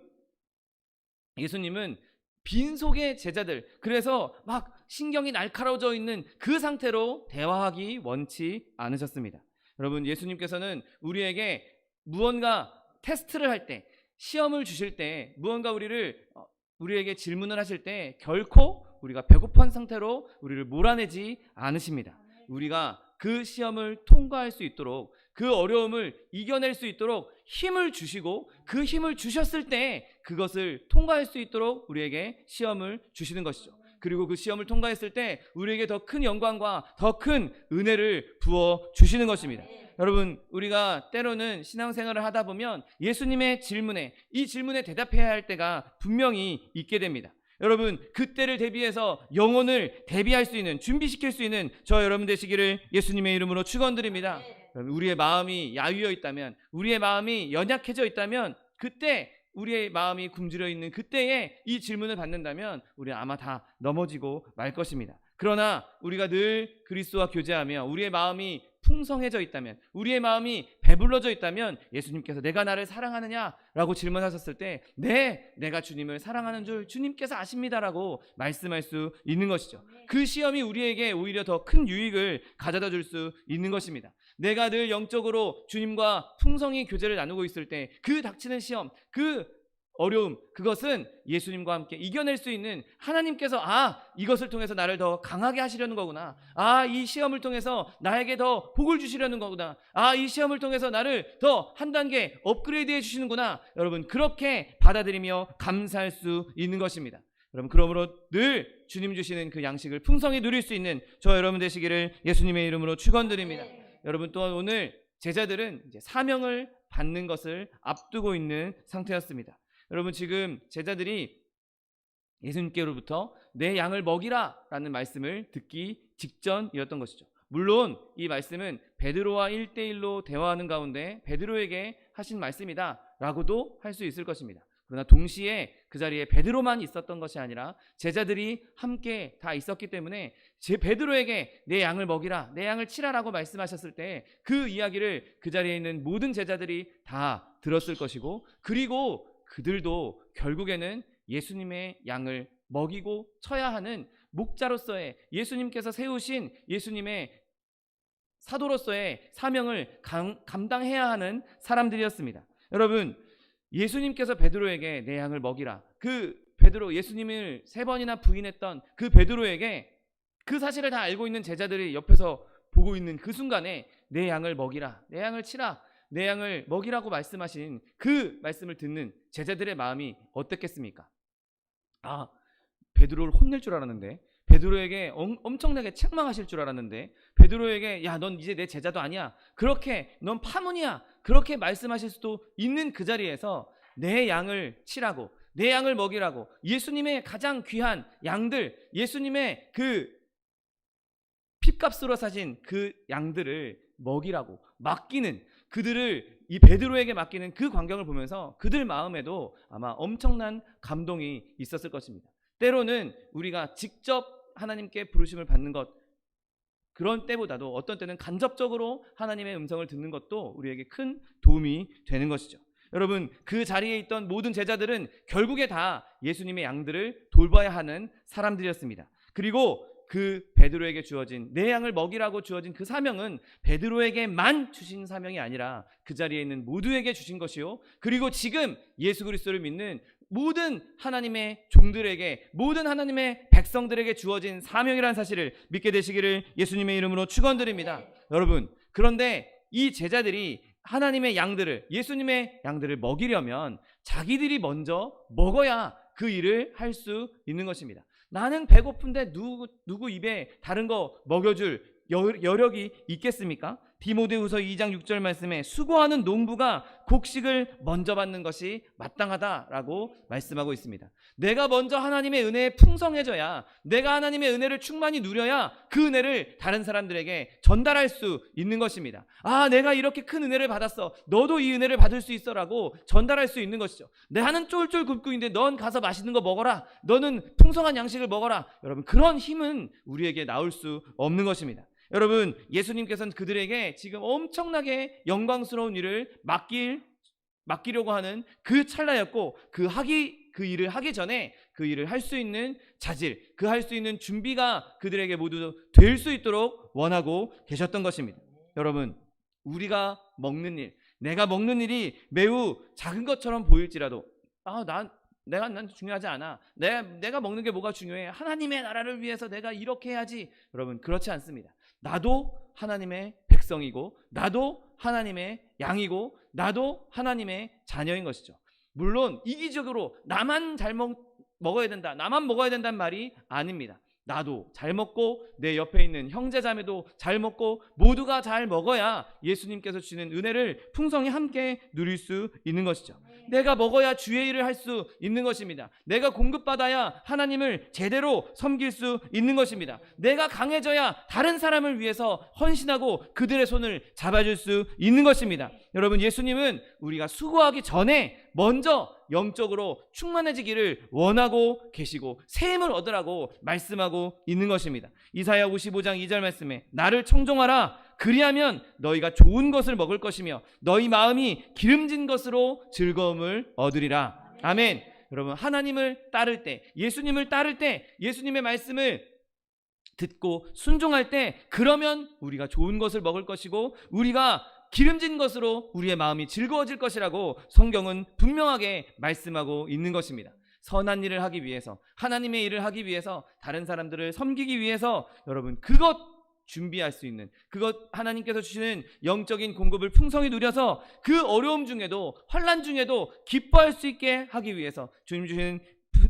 예수님은 빈속의 제자들, 그래서 막 신경이 날카로워져 있는 그 상태로 대화하기 원치 않으셨습니다. 여러분, 예수님께서는 우리에게 무언가 테스트를 할 때, 시험을 주실 때, 무언가 우리에게 질문을 하실 때 결코 우리가 배고픈 상태로 우리를 몰아내지 않으십니다. 우리가 그 시험을 통과할 수 있도록, 그 어려움을 이겨낼 수 있도록 힘을 주시고, 그 힘을 주셨을 때 그것을 통과할 수 있도록 우리에게 시험을 주시는 것이죠. 그리고 그 시험을 통과했을 때 우리에게 더 큰 영광과 더 큰 은혜를 부어 주시는 것입니다. 여러분, 우리가 때로는 신앙생활을 하다 보면 예수님의 질문에, 이 질문에 대답해야 할 때가 분명히 있게 됩니다. 여러분, 그때를 대비해서 영혼을 대비할 수 있는, 준비시킬 수 있는 저 여러분 되시기를 예수님의 이름으로 축원드립니다. 여러분, 우리의 마음이 야위어 있다면, 우리의 마음이 연약해져 있다면, 그때 우리의 마음이 굶주려 있는 그때에 이 질문을 받는다면 우리는 아마 다 넘어지고 말 것입니다. 그러나 우리가 늘 그리스도와 교제하며 우리의 마음이 풍성해져 있다면, 우리의 마음이 배불러져 있다면 예수님께서 내가 나를 사랑하느냐라고 질문하셨을 때 네, 내가 주님을 사랑하는 줄 주님께서 아십니다라고 말씀할 수 있는 것이죠. 그 시험이 우리에게 오히려 더 큰 유익을 가져다 줄 수 있는 것입니다. 내가 늘 영적으로 주님과 풍성히 교제를 나누고 있을 때 그 닥치는 시험, 그 어려움, 그것은 예수님과 함께 이겨낼 수 있는, 하나님께서 이것을 통해서 나를 더 강하게 하시려는 거구나. 이 시험을 통해서 나에게 더 복을 주시려는 거구나. 이 시험을 통해서 나를 더 한 단계 업그레이드 해 주시는구나. 여러분, 그렇게 받아들이며 감사할 수 있는 것입니다. 여러분, 그러므로 늘 주님 주시는 그 양식을 풍성히 누릴 수 있는 저 여러분 되시기를 예수님의 이름으로 축원드립니다. 여러분, 또한 오늘 제자들은 이제 사명을 받는 것을 앞두고 있는 상태였습니다. 여러분, 지금 제자들이 예수님께로부터 내 양을 먹이라 라는 말씀을 듣기 직전이었던 것이죠. 물론 이 말씀은 베드로와 1대1로 대화하는 가운데 베드로에게 하신 말씀이다 라고도 할 수 있을 것입니다. 그러나 동시에 그 자리에 베드로만 있었던 것이 아니라 제자들이 함께 다 있었기 때문에 베드로에게 내 양을 먹이라, 내 양을 치라라고 말씀하셨을 때 그 이야기를 그 자리에 있는 모든 제자들이 다 들었을 것이고, 그리고 그들도 결국에는 예수님의 양을 먹이고 쳐야 하는 목자로서의, 예수님께서 세우신 예수님의 사도로서의 사명을 감당해야 하는 사람들이었습니다. 여러분, 예수님께서 베드로에게 내 양을 먹이라, 그 베드로, 예수님을 3번이나 부인했던 그 베드로에게 그 사실을 다 알고 있는 제자들이 옆에서 보고 있는 그 순간에 내 양을 먹이라, 내 양을 치라, 내 양을 먹이라고 말씀하신 그 말씀을 듣는 제자들의 마음이 어떻겠습니까? 베드로를 혼낼 줄 알았는데, 베드로에게 엄청나게 책망하실 줄 알았는데, 베드로에게 야, 넌 이제 내 제자도 아니야, 그렇게 넌 파문이야, 그렇게 말씀하실 수도 있는 그 자리에서 내 양을 치라고, 내 양을 먹이라고, 예수님의 가장 귀한 양들, 예수님의 그 핏값으로 사신 그 양들을 먹이라고 맡기는, 그들을 이 베드로에게 맡기는 그 광경을 보면서 그들 마음에도 아마 엄청난 감동이 있었을 것입니다. 때로는 우리가 직접 하나님께 부르심을 받는 것, 그런 때보다도 어떤 때는 간접적으로 하나님의 음성을 듣는 것도 우리에게 큰 도움이 되는 것이죠. 여러분, 그 자리에 있던 모든 제자들은 결국에 다 예수님의 양들을 돌봐야 하는 사람들이었습니다. 그리고 그 베드로에게 주어진, 내 양을 먹이라고 주어진 그 사명은 베드로에게만 주신 사명이 아니라 그 자리에 있는 모두에게 주신 것이요, 그리고 지금 예수 그리스도를 믿는 모든 하나님의 종들에게, 모든 하나님의 백성들에게 주어진 사명이라는 사실을 믿게 되시기를 예수님의 이름으로 축원드립니다. 여러분, 그런데 이 제자들이 하나님의 양들을, 예수님의 양들을 먹이려면 자기들이 먼저 먹어야 그 일을 할 수 있는 것입니다. 나는 배고픈데 누구 입에 다른 거 먹여줄 여력이 있겠습니까? 디모데후서 2장 6절 말씀에 수고하는 농부가 곡식을 먼저 받는 것이 마땅하다라고 말씀하고 있습니다. 내가 먼저 하나님의 은혜에 풍성해져야, 내가 하나님의 은혜를 충만히 누려야 그 은혜를 다른 사람들에게 전달할 수 있는 것입니다. 아, 내가 이렇게 큰 은혜를 받았어, 너도 이 은혜를 받을 수 있어라고 전달할 수 있는 것이죠. 나는 쫄쫄 굶고 있는데 넌 가서 맛있는 거 먹어라, 너는 풍성한 양식을 먹어라. 여러분, 그런 힘은 우리에게 나올 수 없는 것입니다. 여러분, 예수님께서는 그들에게 지금 엄청나게 영광스러운 일을 맡기려고 하는 그 찰나였고, 그 일을 하기 전에 그 일을 할 수 있는 자질, 그 할 수 있는 준비가 그들에게 모두 될 수 있도록 원하고 계셨던 것입니다. 여러분, 우리가 먹는 일, 내가 먹는 일이 매우 작은 것처럼 보일지라도 난 중요하지 않아, 내가 먹는 게 뭐가 중요해, 하나님의 나라를 위해서 내가 이렇게 해야지. 여러분, 그렇지 않습니다. 나도 하나님의 백성이고, 나도 하나님의 양이고, 나도 하나님의 자녀인 것이죠. 물론 이기적으로 나만 잘 먹어야 된다, 나만 먹어야 된다는 말이 아닙니다. 나도 잘 먹고 내 옆에 있는 형제자매도 잘 먹고 모두가 잘 먹어야 예수님께서 주시는 은혜를 풍성히 함께 누릴 수 있는 것이죠. 내가 먹어야 주의 일을 할 수 있는 것입니다. 내가 공급받아야 하나님을 제대로 섬길 수 있는 것입니다. 내가 강해져야 다른 사람을 위해서 헌신하고 그들의 손을 잡아줄 수 있는 것입니다. 여러분, 예수님은 우리가 수고하기 전에 먼저 영적으로 충만해지기를 원하고 계시고 새 힘을 얻으라고 말씀하고 있는 것입니다. 이사야 55장 2절 말씀에 나를 청종하라, 그리하면 너희가 좋은 것을 먹을 것이며 너희 마음이 기름진 것으로 즐거움을 얻으리라. 아멘. 여러분, 하나님을 따를 때, 예수님을 따를 때, 예수님의 말씀을 듣고 순종할 때, 그러면 우리가 좋은 것을 먹을 것이고 우리가 기름진 것으로 우리의 마음이 즐거워질 것이라고 성경은 분명하게 말씀하고 있는 것입니다. 선한 일을 하기 위해서, 하나님의 일을 하기 위해서, 다른 사람들을 섬기기 위해서 여러분, 그것 준비할 수 있는, 그것 하나님께서 주시는 영적인 공급을 풍성히 누려서 그 어려움 중에도, 환난 중에도 기뻐할 수 있게 하기 위해서 주님 주시는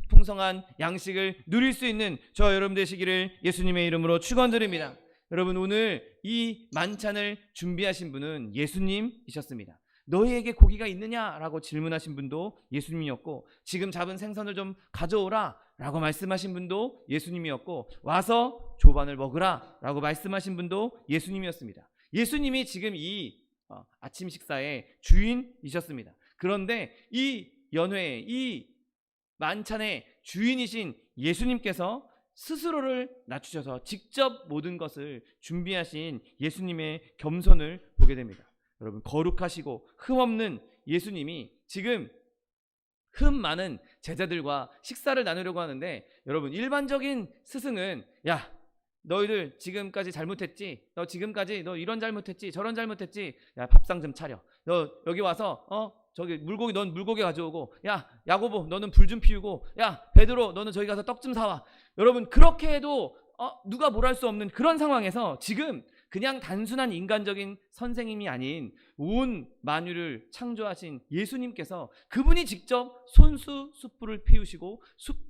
풍성한 양식을 누릴 수 있는 저 여러분 되시기를 예수님의 이름으로 축원드립니다. 여러분, 오늘 이 만찬을 준비하신 분은 예수님이셨습니다. 너희에게 고기가 있느냐라고 질문하신 분도 예수님이었고, 지금 잡은 생선을 좀 가져오라 라고 말씀하신 분도 예수님이었고, 와서 조반을 먹으라 라고 말씀하신 분도 예수님이었습니다. 예수님이 지금 이 아침 식사의 주인이셨습니다. 그런데 이 연회의, 이 만찬의 주인이신 예수님께서 스스로를 낮추셔서 직접 모든 것을 준비하신 예수님의 겸손을 보게 됩니다. 여러분, 거룩하시고 흠없는 예수님이 지금 흠 많은 제자들과 식사를 나누려고 하는데, 여러분, 일반적인 스승은 야, 너희들 지금까지 잘못했지, 너 지금까지 너 이런 잘못했지, 저런 잘못했지, 야, 밥상 좀 차려, 너 여기 와서 저기 물고기, 넌 물고기 가져오고, 야, 야고보 너는 불 좀 피우고, 야, 베드로 너는 저기 가서 떡 좀 사와. 여러분, 그렇게 해도 누가 뭘 할 수 없는 그런 상황에서 지금 그냥 단순한 인간적인 선생님이 아닌 온 만유를 창조하신 예수님께서, 그분이 직접 손수 숯불을 피우시고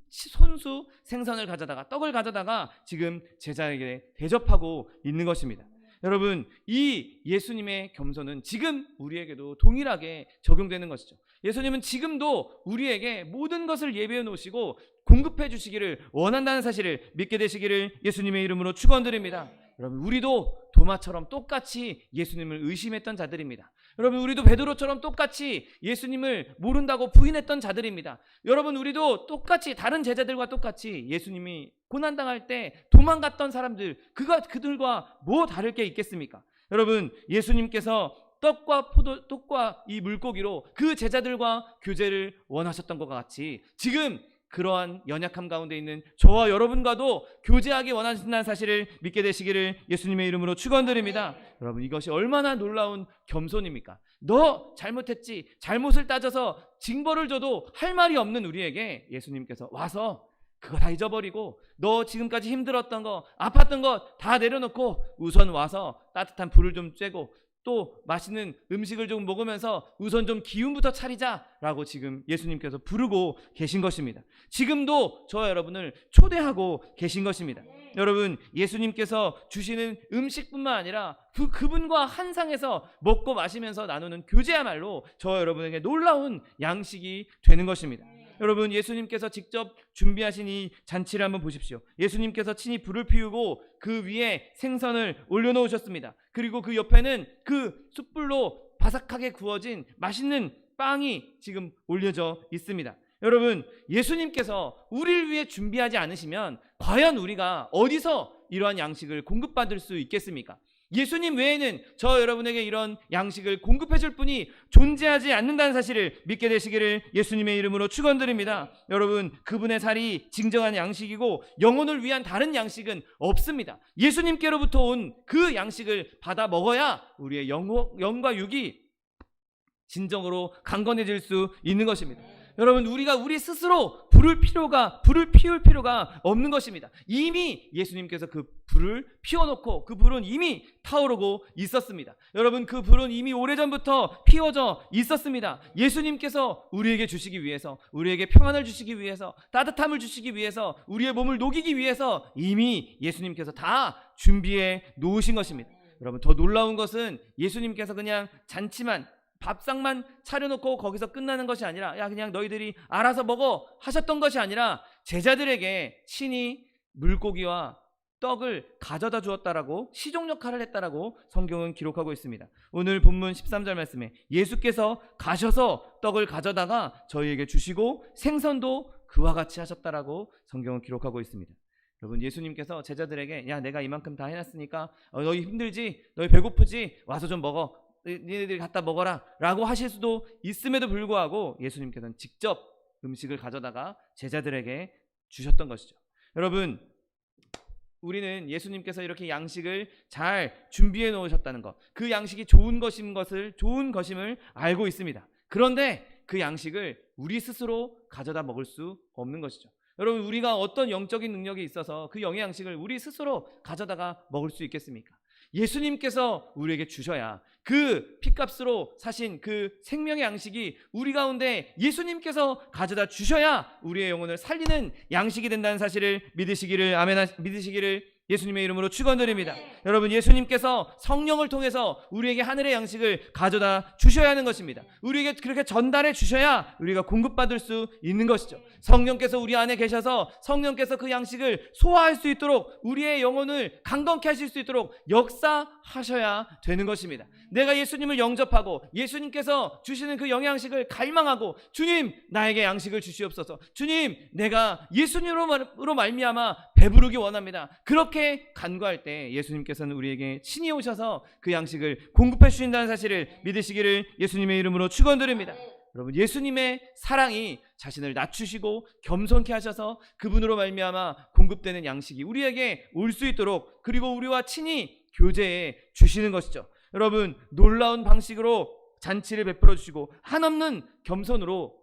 손수 생선을 가져다가, 떡을 가져다가 지금 제자에게 대접하고 있는 것입니다. 여러분, 이 예수님의 겸손은 지금 우리에게도 동일하게 적용되는 것이죠. 예수님은 지금도 우리에게 모든 것을 예배해 놓으시고 공급해 주시기를 원한다는 사실을 믿게 되시기를 예수님의 이름으로 축원드립니다. 여러분, 우리도 도마처럼 똑같이 예수님을 의심했던 자들입니다. 여러분, 우리도 베드로처럼 똑같이 예수님을 모른다고 부인했던 자들입니다. 여러분, 우리도 똑같이 다른 제자들과 똑같이 예수님이 고난당할 때 도망갔던 사람들, 그들과 뭐 다를 게 있겠습니까? 여러분, 예수님께서 떡과 이 물고기로 그 제자들과 교제를 원하셨던 것과 같이 지금 그러한 연약함 가운데 있는 저와 여러분과도 교제하기 원하신다는 사실을 믿게 되시기를 예수님의 이름으로 축원드립니다. 여러분, 이것이 얼마나 놀라운 겸손입니까? 너 잘못했지, 잘못을 따져서 징벌을 줘도 할 말이 없는 우리에게 예수님께서 와서 그거 다 잊어버리고 너 지금까지 힘들었던 거, 아팠던 거 다 내려놓고 우선 와서 따뜻한 불을 좀 쬐고 또 맛있는 음식을 좀 먹으면서 우선 좀 기운부터 차리자라고 지금 예수님께서 부르고 계신 것입니다. 지금도 저와 여러분을 초대하고 계신 것입니다. 여러분, 예수님께서 주시는 음식뿐만 아니라 그분과 한 상에서 먹고 마시면서 나누는 교제야말로 저와 여러분에게 놀라운 양식이 되는 것입니다. 여러분, 예수님께서 직접 준비하신 이 잔치를 한번 보십시오. 예수님께서 친히 불을 피우고 그 위에 생선을 올려놓으셨습니다. 그리고 그 옆에는 그 숯불로 바삭하게 구워진 맛있는 빵이 지금 올려져 있습니다. 여러분, 예수님께서 우리를 위해 준비하지 않으시면 과연 우리가 어디서 이러한 양식을 공급받을 수 있겠습니까? 예수님 외에는 저 여러분에게 이런 양식을 공급해 줄 분이 존재하지 않는다는 사실을 믿게 되시기를 예수님의 이름으로 축원드립니다. 여러분, 그분의 살이 진정한 양식이고 영혼을 위한 다른 양식은 없습니다. 예수님께로부터 온 그 양식을 받아 먹어야 우리의 영과 육이 진정으로 강건해질 수 있는 것입니다. 여러분, 우리가 우리 스스로 불을 피울 필요가 없는 것입니다. 이미 예수님께서 그 불을 피워놓고 그 불은 이미 타오르고 있었습니다. 여러분, 그 불은 이미 오래전부터 피워져 있었습니다. 예수님께서 우리에게 주시기 위해서, 우리에게 평안을 주시기 위해서, 따뜻함을 주시기 위해서, 우리의 몸을 녹이기 위해서 이미 예수님께서 다 준비해 놓으신 것입니다. 여러분, 더 놀라운 것은 예수님께서 그냥 잔치만, 밥상만 차려놓고 거기서 끝나는 것이 아니라 야 그냥 너희들이 알아서 먹어 하셨던 것이 아니라 제자들에게 친히 물고기와 떡을 가져다 주었다라고 시종 역할을 했다라고 성경은 기록하고 있습니다. 오늘 본문 13절 말씀에 예수께서 가셔서 떡을 가져다가 저희에게 주시고 생선도 그와 같이 하셨다라고 성경은 기록하고 있습니다. 여러분, 예수님께서 제자들에게 야 내가 이만큼 다 해놨으니까 너희 힘들지? 너희 배고프지? 와서 좀 먹어. 니네들이 갖다 먹어라 라고 하실 수도 있음에도 불구하고 예수님께서는 직접 음식을 가져다가 제자들에게 주셨던 것이죠. 여러분, 우리는 예수님께서 이렇게 양식을 잘 준비해 놓으셨다는 것, 그 양식이 좋은 것임을 알고 있습니다. 그런데 그 양식을 우리 스스로 가져다 먹을 수 없는 것이죠. 여러분, 우리가 어떤 영적인 능력이 있어서 그 영의 양식을 우리 스스로 가져다가 먹을 수 있겠습니까? 예수님께서 우리에게 주셔야, 그 피값으로 사신 그 생명의 양식이 우리 가운데 예수님께서 가져다 주셔야 우리의 영혼을 살리는 양식이 된다는 사실을 믿으시기를 예수님의 이름으로 축원드립니다. 여러분, 예수님께서 성령을 통해서 우리에게 하늘의 양식을 가져다 주셔야 하는 것입니다. 우리에게 그렇게 전달해 주셔야 우리가 공급받을 수 있는 것이죠. 성령께서 우리 안에 계셔서 성령께서 그 양식을 소화할 수 있도록, 우리의 영혼을 강건케 하실 수 있도록 역사하셔야 되는 것입니다. 내가 예수님을 영접하고 예수님께서 주시는 그 영양식을 갈망하고 주님 나에게 양식을 주시옵소서, 주님 내가 예수님으로 말미암아 배부르기 원합니다, 그렇게 간구할 때 예수님께서는 우리에게 친히 오셔서 그 양식을 공급해 주신다는 사실을 믿으시기를 예수님의 이름으로 축원드립니다. 여러분, 예수님의 사랑이 자신을 낮추시고 겸손케 하셔서 그분으로 말미암아 공급되는 양식이 우리에게 올 수 있도록, 그리고 우리와 친히 교제해 주시는 것이죠. 여러분, 놀라운 방식으로 잔치를 베풀어 주시고 한없는 겸손으로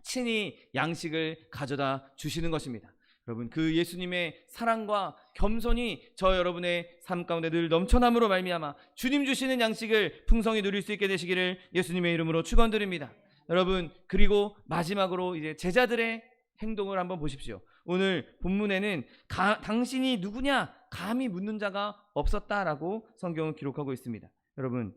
친히 양식을 가져다 주시는 것입니다. 여러분, 그 예수님의 사랑과 겸손이 저 여러분의 삶 가운데 늘 넘쳐남으로 말미암아 주님 주시는 양식을 풍성히 누릴 수 있게 되시기를 예수님의 이름으로 축원드립니다. 여러분, 그리고 마지막으로 이제 제자들의 행동을 한번 보십시오. 오늘 본문에는 당신이 누구냐 감히 묻는 자가 없었다라고 성경은 기록하고 있습니다. 여러분,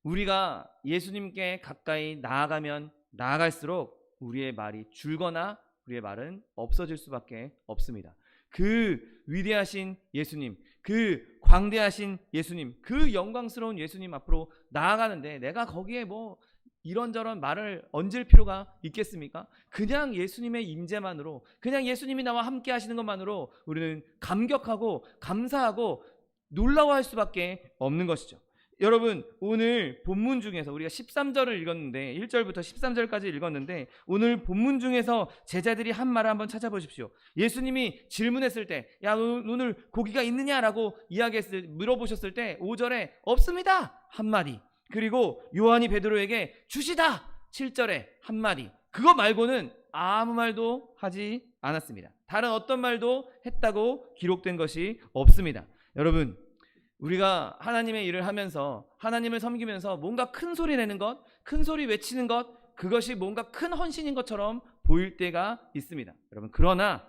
우리가 예수님께 가까이 나아가면 나아갈수록 우리의 말이 줄거나 우리의 말은 없어질 수밖에 없습니다. 그 위대하신 예수님, 그 광대하신 예수님, 그 영광스러운 예수님 앞으로 나아가는데 내가 거기에 뭐 이런저런 말을 얹을 필요가 있겠습니까? 그냥 예수님의 임재만으로, 그냥 예수님이 나와 함께 하시는 것만으로 우리는 감격하고 감사하고 놀라워할 수밖에 없는 것이죠. 여러분, 오늘 본문 중에서 우리가 13절을 읽었는데 1절부터 13절까지 읽었는데 오늘 본문 중에서 제자들이 한 말을 한번 찾아보십시오. 예수님이 질문했을 때, 야, 오늘 고기가 있느냐라고 물어보셨을 때 5절에 없습니다 한마디, 그리고 요한이 베드로에게 주시다 7절에 한마디, 그거 말고는 아무 말도 하지 않았습니다. 다른 어떤 말도 했다고 기록된 것이 없습니다. 여러분, 우리가 하나님의 일을 하면서 하나님을 섬기면서 뭔가 큰 소리 내는 것, 큰 소리 외치는 것, 그것이 뭔가 큰 헌신인 것처럼 보일 때가 있습니다. 여러분, 그러나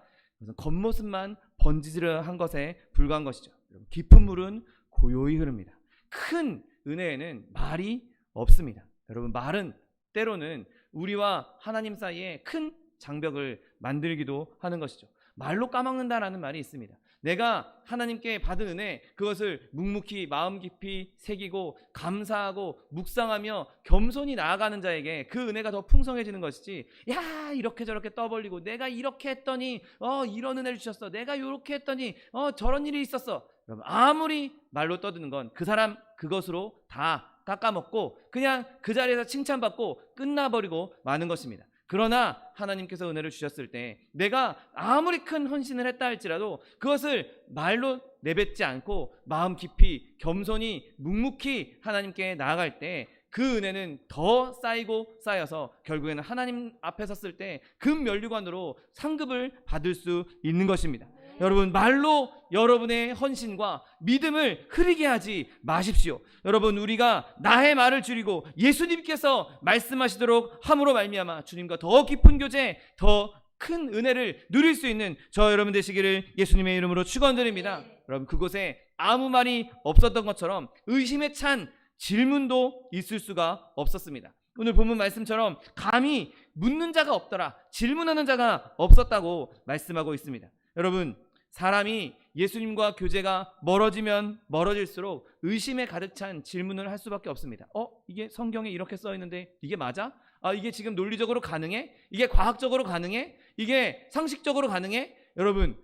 겉모습만 번지르르한 것에 불과한 것이죠. 여러분, 깊은 물은 고요히 흐릅니다. 큰 은혜에는 말이 없습니다. 여러분, 말은 때로는 우리와 하나님 사이에 큰 장벽을 만들기도 하는 것이죠. 말로 까먹는다라는 말이 있습니다. 내가 하나님께 받은 은혜, 그것을 묵묵히 마음 깊이 새기고 감사하고 묵상하며 겸손히 나아가는 자에게 그 은혜가 더 풍성해지는 것이지, 야, 이렇게 저렇게 떠벌리고 내가 이렇게 했더니 이런 은혜를 주셨어, 내가 이렇게 했더니 저런 일이 있었어, 여러분, 아무리 말로 떠드는 건 그 사람 그것으로 다 깎아먹고 그냥 그 자리에서 칭찬받고 끝나버리고 마는 것입니다. 그러나 하나님께서 은혜를 주셨을 때 내가 아무리 큰 헌신을 했다 할지라도 그것을 말로 내뱉지 않고 마음 깊이 겸손히 묵묵히 하나님께 나아갈 때 그 은혜는 더 쌓이고 쌓여서 결국에는 하나님 앞에 섰을 때 금면류관으로 상급을 받을 수 있는 것입니다. 여러분, 말로 여러분의 헌신과 믿음을 흐리게 하지 마십시오. 여러분, 우리가 나의 말을 줄이고 예수님께서 말씀하시도록 함으로 말미암아 주님과 더 깊은 교제, 더 큰 은혜를 누릴 수 있는 저 여러분 되시기를 예수님의 이름으로 축원드립니다. 여러분, 그곳에 아무 말이 없었던 것처럼 의심에 찬 질문도 있을 수가 없었습니다. 오늘 본문 말씀처럼 감히 묻는 자가 없더라, 질문하는 자가 없었다고 말씀하고 있습니다. 여러분, 사람이 예수님과 교제가 멀어지면 멀어질수록 의심에 가득 찬 질문을 할 수밖에 없습니다. 이게 성경에 이렇게 써 있는데 이게 맞아? 이게 지금 논리적으로 가능해? 이게 과학적으로 가능해? 이게 상식적으로 가능해? 여러분,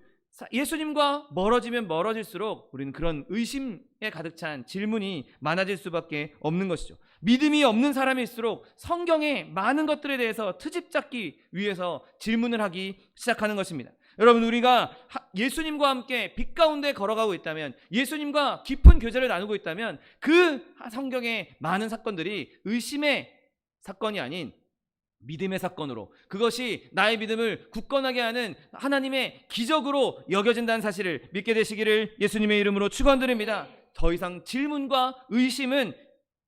예수님과 멀어지면 멀어질수록 우리는 그런 의심에 가득 찬 질문이 많아질 수밖에 없는 것이죠. 믿음이 없는 사람일수록 성경의 많은 것들에 대해서 트집 잡기 위해서 질문을 하기 시작하는 것입니다. 여러분, 우리가 예수님과 함께 빛 가운데 걸어가고 있다면, 예수님과 깊은 교제를 나누고 있다면 그 성경의 많은 사건들이 의심의 사건이 아닌 믿음의 사건으로, 그것이 나의 믿음을 굳건하게 하는 하나님의 기적으로 여겨진다는 사실을 믿게 되시기를 예수님의 이름으로 축원드립니다. 더 이상 질문과 의심은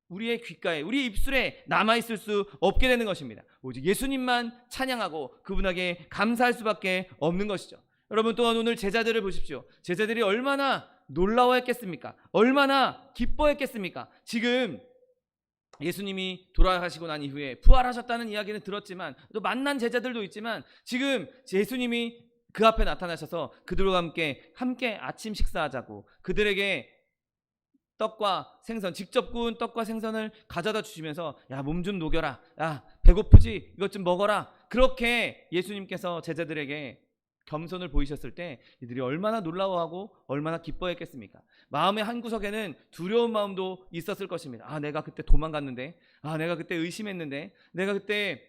우리의 귓가에, 우리 입술에 남아있을 수 없게 되는 것입니다. 오직 예수님만 찬양하고 그분에게 감사할 수밖에 없는 것이죠. 여러분, 또한 오늘 제자들을 보십시오. 제자들이 얼마나 놀라워했겠습니까? 얼마나 기뻐했겠습니까? 지금 예수님이 돌아가시고 난 이후에 부활하셨다는 이야기는 들었지만, 또 만난 제자들도 있지만, 지금 예수님이 그 앞에 나타나셔서 그들과 함께 아침 식사하자고 그들에게 떡과 생선, 직접 구운 떡과 생선을 가져다 주시면서, 야, 몸 좀 녹여라, 야, 배고프지? 이것 좀 먹어라, 그렇게 예수님께서 제자들에게 겸손을 보이셨을 때 이들이 얼마나 놀라워하고 얼마나 기뻐했겠습니까? 마음의 한구석에는 두려운 마음도 있었을 것입니다. 내가 그때 도망갔는데, 내가 그때 의심했는데, 내가 그때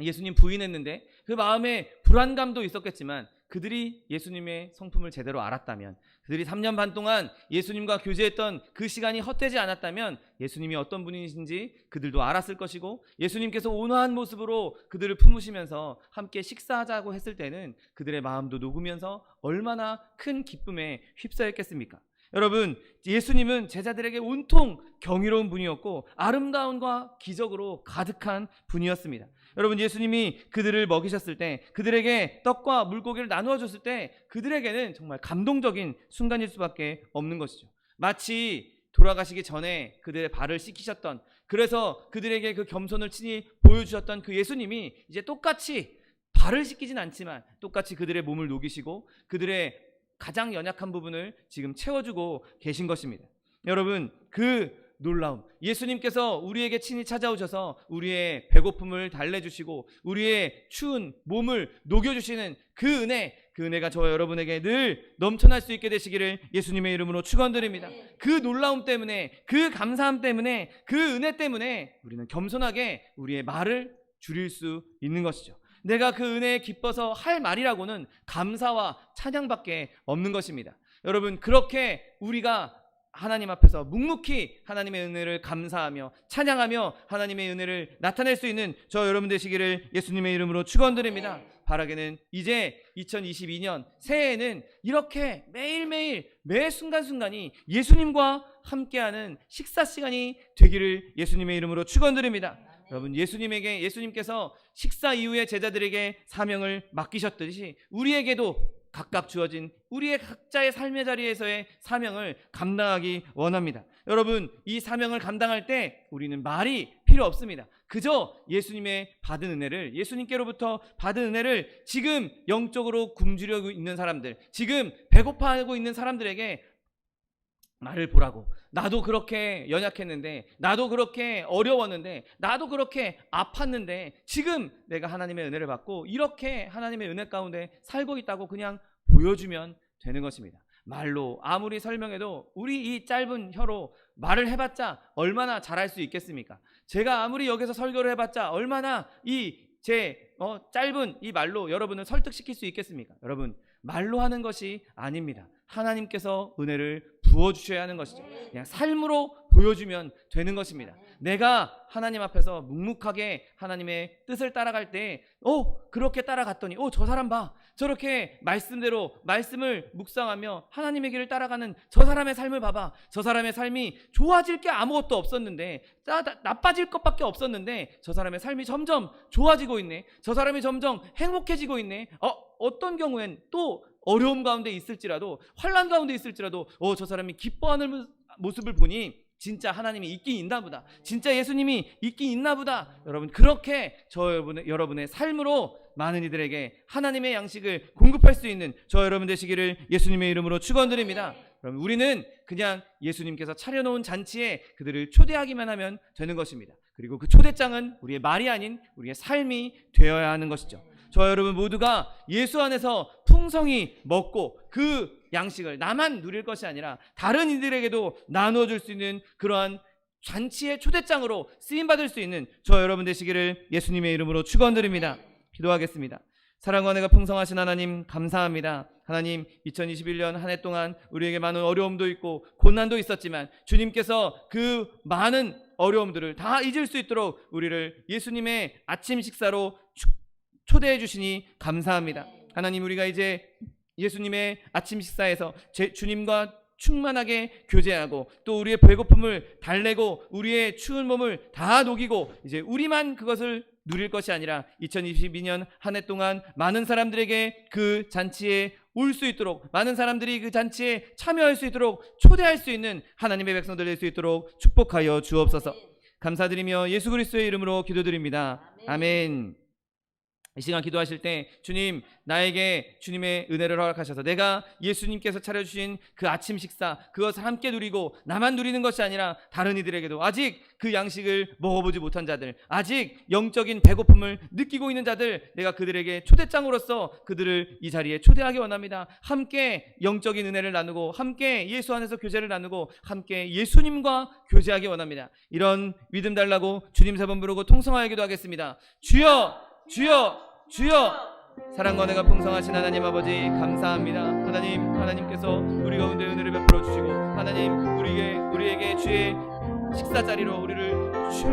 예수님 부인했는데, 그 마음에 불안감도 있었겠지만 그들이 예수님의 성품을 제대로 알았다면, 그들이 3년 반 동안 예수님과 교제했던 그 시간이 헛되지 않았다면 예수님이 어떤 분이신지 그들도 알았을 것이고, 예수님께서 온화한 모습으로 그들을 품으시면서 함께 식사하자고 했을 때는 그들의 마음도 녹으면서 얼마나 큰 기쁨에 휩싸였겠습니까? 여러분, 예수님은 제자들에게 온통 경이로운 분이었고 아름다움과 기적으로 가득한 분이었습니다. 여러분, 예수님이 그들을 먹이셨을 때, 그들에게 떡과 물고기를 나누어 줬을 때 그들에게는 정말 감동적인 순간일 수밖에 없는 것이죠. 마치 돌아가시기 전에 그들의 발을 씻기셨던, 그래서 그들에게 그 겸손을 친히 보여주셨던 그 예수님이 이제 똑같이 발을 씻기진 않지만 똑같이 그들의 몸을 녹이시고 그들의 가장 연약한 부분을 지금 채워주고 계신 것입니다. 여러분, 그 놀라움, 예수님께서 우리에게 친히 찾아오셔서 우리의 배고픔을 달래주시고 우리의 추운 몸을 녹여주시는 그 은혜가 저와 여러분에게 늘 넘쳐날 수 있게 되시기를 예수님의 이름으로 축원드립니다. 그 놀라움 때문에, 그 감사함 때문에, 그 은혜 때문에 우리는 겸손하게 우리의 말을 줄일 수 있는 것이죠. 내가 그 은혜에 기뻐서 할 말이라고는 감사와 찬양밖에 없는 것입니다. 여러분, 그렇게 우리가 하나님 앞에서 묵묵히 하나님의 은혜를 감사하며 찬양하며 하나님의 은혜를 나타낼 수 있는 저 여러분 되시기를 예수님의 이름으로 축원드립니다. 바라기는 이제 2022년 새해에는 이렇게 매일매일 매 순간순간이 예수님과 함께하는 식사 시간이 되기를 예수님의 이름으로 축원드립니다. 여러분, 예수님께서 식사 이후에 제자들에게 사명을 맡기셨듯이 우리에게도 각각 주어진 우리의 각자의 삶의 자리에서의 사명을 감당하기 원합니다. 여러분, 이 사명을 감당할 때 우리는 말이 필요 없습니다. 그저 예수님께로부터 받은 은혜를 지금 영적으로 굶주려고 있는 사람들, 지금 배고파하고 있는 사람들에게 말을 보라고. 나도 그렇게 연약했는데, 나도 그렇게 어려웠는데, 나도 그렇게 아팠는데 지금 내가 하나님의 은혜를 받고 이렇게 하나님의 은혜 가운데 살고 있다고 그냥 보여주면 되는 것입니다. 말로 아무리 설명해도 우리 이 짧은 혀로 말을 해봤자 얼마나 잘할 수 있겠습니까? 제가 아무리 여기서 설교를 해봤자 얼마나 짧은 이 말로 여러분을 설득시킬 수 있겠습니까? 여러분, 말로 하는 것이 아닙니다. 하나님께서 은혜를 부어주셔야 하는 것이죠. 그냥 삶으로 보여주면 되는 것입니다. 내가 하나님 앞에서 묵묵하게 하나님의 뜻을 따라갈 때 그렇게 따라갔더니 저 사람 봐, 저렇게 말씀을 묵상하며 하나님의 길을 따라가는 저 사람의 삶을 봐봐. 저 사람의 삶이 좋아질 게 아무것도 없었는데, 나빠질 것밖에 없었는데 저 사람의 삶이 점점 좋아지고 있네. 저 사람이 점점 행복해지고 있네. 어떤 경우엔 또 어려움 가운데 있을지라도, 환난 가운데 있을지라도 저 사람이 기뻐하는 모습을 보니 진짜 하나님이 있긴 있나 보다, 진짜 예수님이 있긴 있나 보다. 여러분, 그렇게 여러분의 삶으로 많은 이들에게 하나님의 양식을 공급할 수 있는 저 여러분 되시기를 예수님의 이름으로 축원드립니다. 여러분, 우리는 그냥 예수님께서 차려놓은 잔치에 그들을 초대하기만 하면 되는 것입니다. 그리고 그 초대장은 우리의 말이 아닌 우리의 삶이 되어야 하는 것이죠. 저 여러분 모두가 예수 안에서 풍성히 먹고 그 양식을 나만 누릴 것이 아니라 다른 이들에게도 나누어 줄 수 있는 그러한 잔치의 초대장으로 쓰임받을 수 있는 저 여러분 되시기를 예수님의 이름으로 축원드립니다. 기도하겠습니다. 사랑과 은혜가 풍성하신 하나님, 감사합니다. 하나님, 2021년 한 해 동안 우리에게 많은 어려움도 있고 고난도 있었지만 주님께서 그 많은 어려움들을 다 잊을 수 있도록 우리를 예수님의 아침 식사로 초대해 주시니 감사합니다. 하나님, 우리가 이제 예수님의 아침 식사에서 주님과 충만하게 교제하고 또 우리의 배고픔을 달래고 우리의 추운 몸을 다 녹이고 이제 우리만 그것을 누릴 것이 아니라 2022년 한 해 동안 많은 사람들에게 그 잔치에 올 수 있도록, 많은 사람들이 그 잔치에 참여할 수 있도록 초대할 수 있는 하나님의 백성들 될 수 있도록 축복하여 주옵소서. 감사드리며 예수 그리스도의 이름으로 기도드립니다. 아멘. 이 시간 기도하실 때 주님, 나에게 주님의 은혜를 허락하셔서 내가 예수님께서 차려주신 그 아침 식사, 그것을 함께 누리고 나만 누리는 것이 아니라 다른 이들에게도, 아직 그 양식을 먹어보지 못한 자들, 아직 영적인 배고픔을 느끼고 있는 자들, 내가 그들에게 초대장으로서 그들을 이 자리에 초대하기 원합니다. 함께 영적인 은혜를 나누고 함께 예수 안에서 교제를 나누고 함께 예수님과 교제하기 원합니다. 이런 믿음 달라고 주님 3번 부르고 통성하여 기도하겠습니다. 주여, 주여, 주여. 사랑과 은혜가 풍성하신 하나님 아버지, 감사합니다. 하나님께서 우리 가운데 은혜를 베풀어 주시고 하나님, 우리에게 주의 식사 자리로 우리를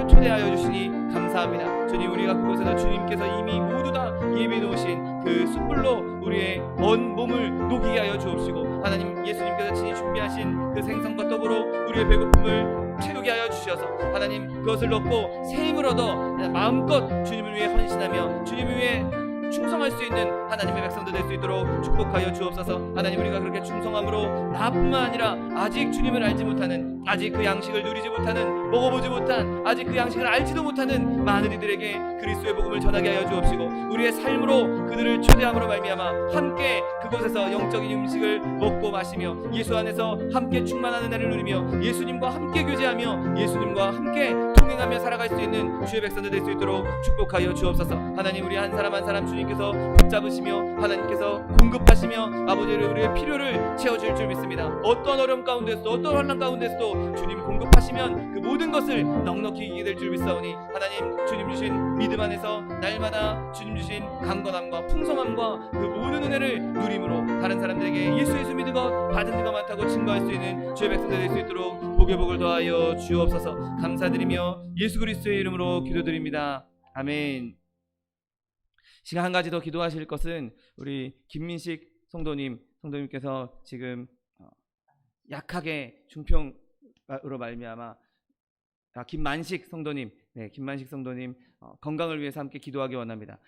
초대하여 주시니 감사합니다. 주님, 우리가 그곳에서 주님께서 이미 모두 다 예비해 놓으신 그 숯불로 우리의 먼 몸을 녹이게 하여 주옵시고 하나님, 예수님께서 친히 준비하신 그 생선과 떡으로 우리의 배고픔을 채우게 하여 주셔서 하나님, 그것을 넣고 새 힘을 얻어 마음껏 주님을 위해 헌신하며 주님을 위해 충성할 수 있는 하나님의 백성들 될 수 있도록 축복하여 주옵소서. 하나님, 우리가 그렇게 충성함으로 나뿐만 아니라 아직 주님을 알지 못하는 아직 그 양식을 누리지 못하는, 먹어보지 못한, 아직 그 양식을 알지도 못하는 많은 이들에게 그리스도의 복음을 전하게 하여 주옵시고, 우리의 삶으로 그들을 초대함으로 말미암아 함께 그곳에서 영적인 음식을 먹고 마시며 예수 안에서 함께 충만한 은혜를 누리며 예수님과 함께 교제하며 예수님과 함께 동행하며 살아갈 수 있는 주의 백성들 될 수 있도록 축복하여 주옵소서. 하나님, 우리 한 사람 한 사람 주님께서 붙잡으시며 하나님께서 공급하시며 아버지 우리의 필요를 채워줄 줄 믿습니다. 어떤 어려움 가운데서도 어떤 환난 가운데서도 주님 공급하시면 그 모든 것을 넉넉히 이기게 될 줄 믿사오니, 하나님 주님 주신 믿음 안에서 날마다 주님 주신 강건함과 풍성함과 그 모든 은혜를 누림으로 다른 사람들에게 예수 믿은 것 받은 것 많다고 증거할 수 있는 주의 백성들 될 수 있도록 복의 복을 더하여 주옵소서. 감사드리며 예수 그리스도의 이름으로 기도드립니다. 아멘. 시간 한 가지 더 기도하실 것은 우리 김민식 성도님께서 지금 약하게 중풍으로 말미암아 김만식 성도님 건강을 위해서 함께 기도하기 원합니다.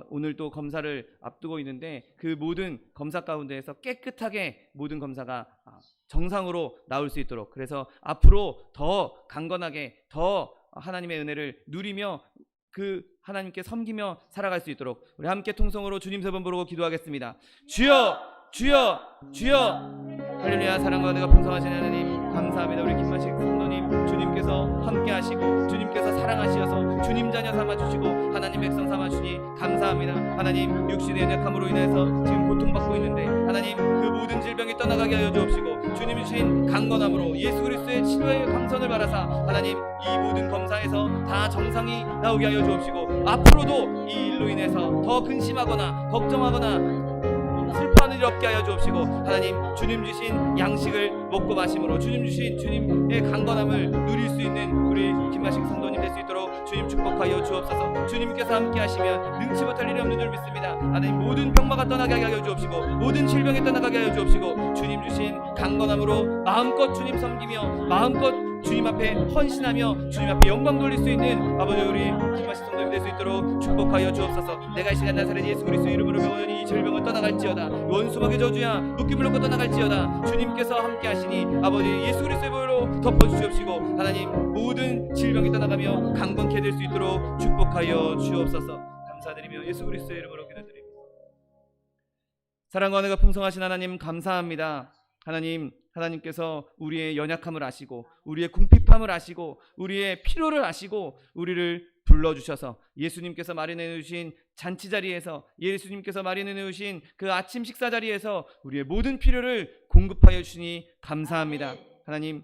오늘 또 검사를 앞두고 있는데 그 모든 검사 가운데에서 깨끗하게 모든 검사가 정상으로 나올 수 있도록, 그래서 앞으로 더 강건하게 더 하나님의 은혜를 누리며 그 하나님께 섬기며 살아갈 수 있도록 우리 함께 통성으로 주님 세 번 부르고 기도하겠습니다. 주여, 주여, 주여. 할렐루야. 사랑과 은혜가 풍성하신 하나님 감사합니다. 우리 김만식 성도님 주님께서 함께 하시고 주님께서 사랑하시어서 주님 자녀 삼아주시고 하나님 백성 삼아주시니 감사합니다. 하나님, 육신의 연약함으로 인해서 지금 고통받고 있는데 하나님 그 모든 질병이 떠나가게 하여 주옵시고 주님 주신 강건함으로 예수 그리스도의 치료의 강선을 받아사 하나님 이 모든 검사에서 다 정상이 나오게 하여 주옵시고, 앞으로도 이 일로 인해서 더 근심하거나 걱정하거나 슬퍼하는 일 없게 하여 주옵시고, 하나님 주님 주신 양식을 먹고 마심으로 주님 주신 주님의 강건함을 누릴 수 있는 우리 김만식 성도님 될 수 있도록 주님 축복하여 주옵소서. 주님께서 함께 하시면 능치 못할 일이 없는 줄 믿습니다. 하나님 모든 병마가 떠나게 하여 주옵시고 모든 질병이 떠나가게 하여 주옵시고 주님 주신 강건함으로 마음껏 주님 섬기며 마음껏 주님 앞에 헌신하며 주님 앞에 영광 돌릴 수 있는 아버지 우리 김만식 성도님 될 수 있도록 축복하여 주옵소서. 내가 이 시간 나사렛 예수 그리스도 이름으로 병원이 이 질병을 떠나갈지어다. 원수막의 저주야 묶임을 놓고 떠나갈지어다. 주님께서 함께 하시니 아버지 예수 그리스도의 보혈로 덮어주시옵시고 하나님 모든 질병이 떠나가며 강건케 될 수 있도록 축복하여 주옵소서. 감사드리며 예수 그리스도의 이름으로 기도드립니다. 사랑과 은혜가 풍성하신 하나님 감사합니다. 하나님께서 우리의 연약함을 아시고 우리의 궁핍함을 아시고 우리의 필요를 아시고 우리를 불러주셔서 예수님께서 마련해 주신 잔치 자리에서, 예수님께서 마련해 주신 그 아침 식사 자리에서 우리의 모든 필요를 공급하여 주시니 감사합니다. 하나님,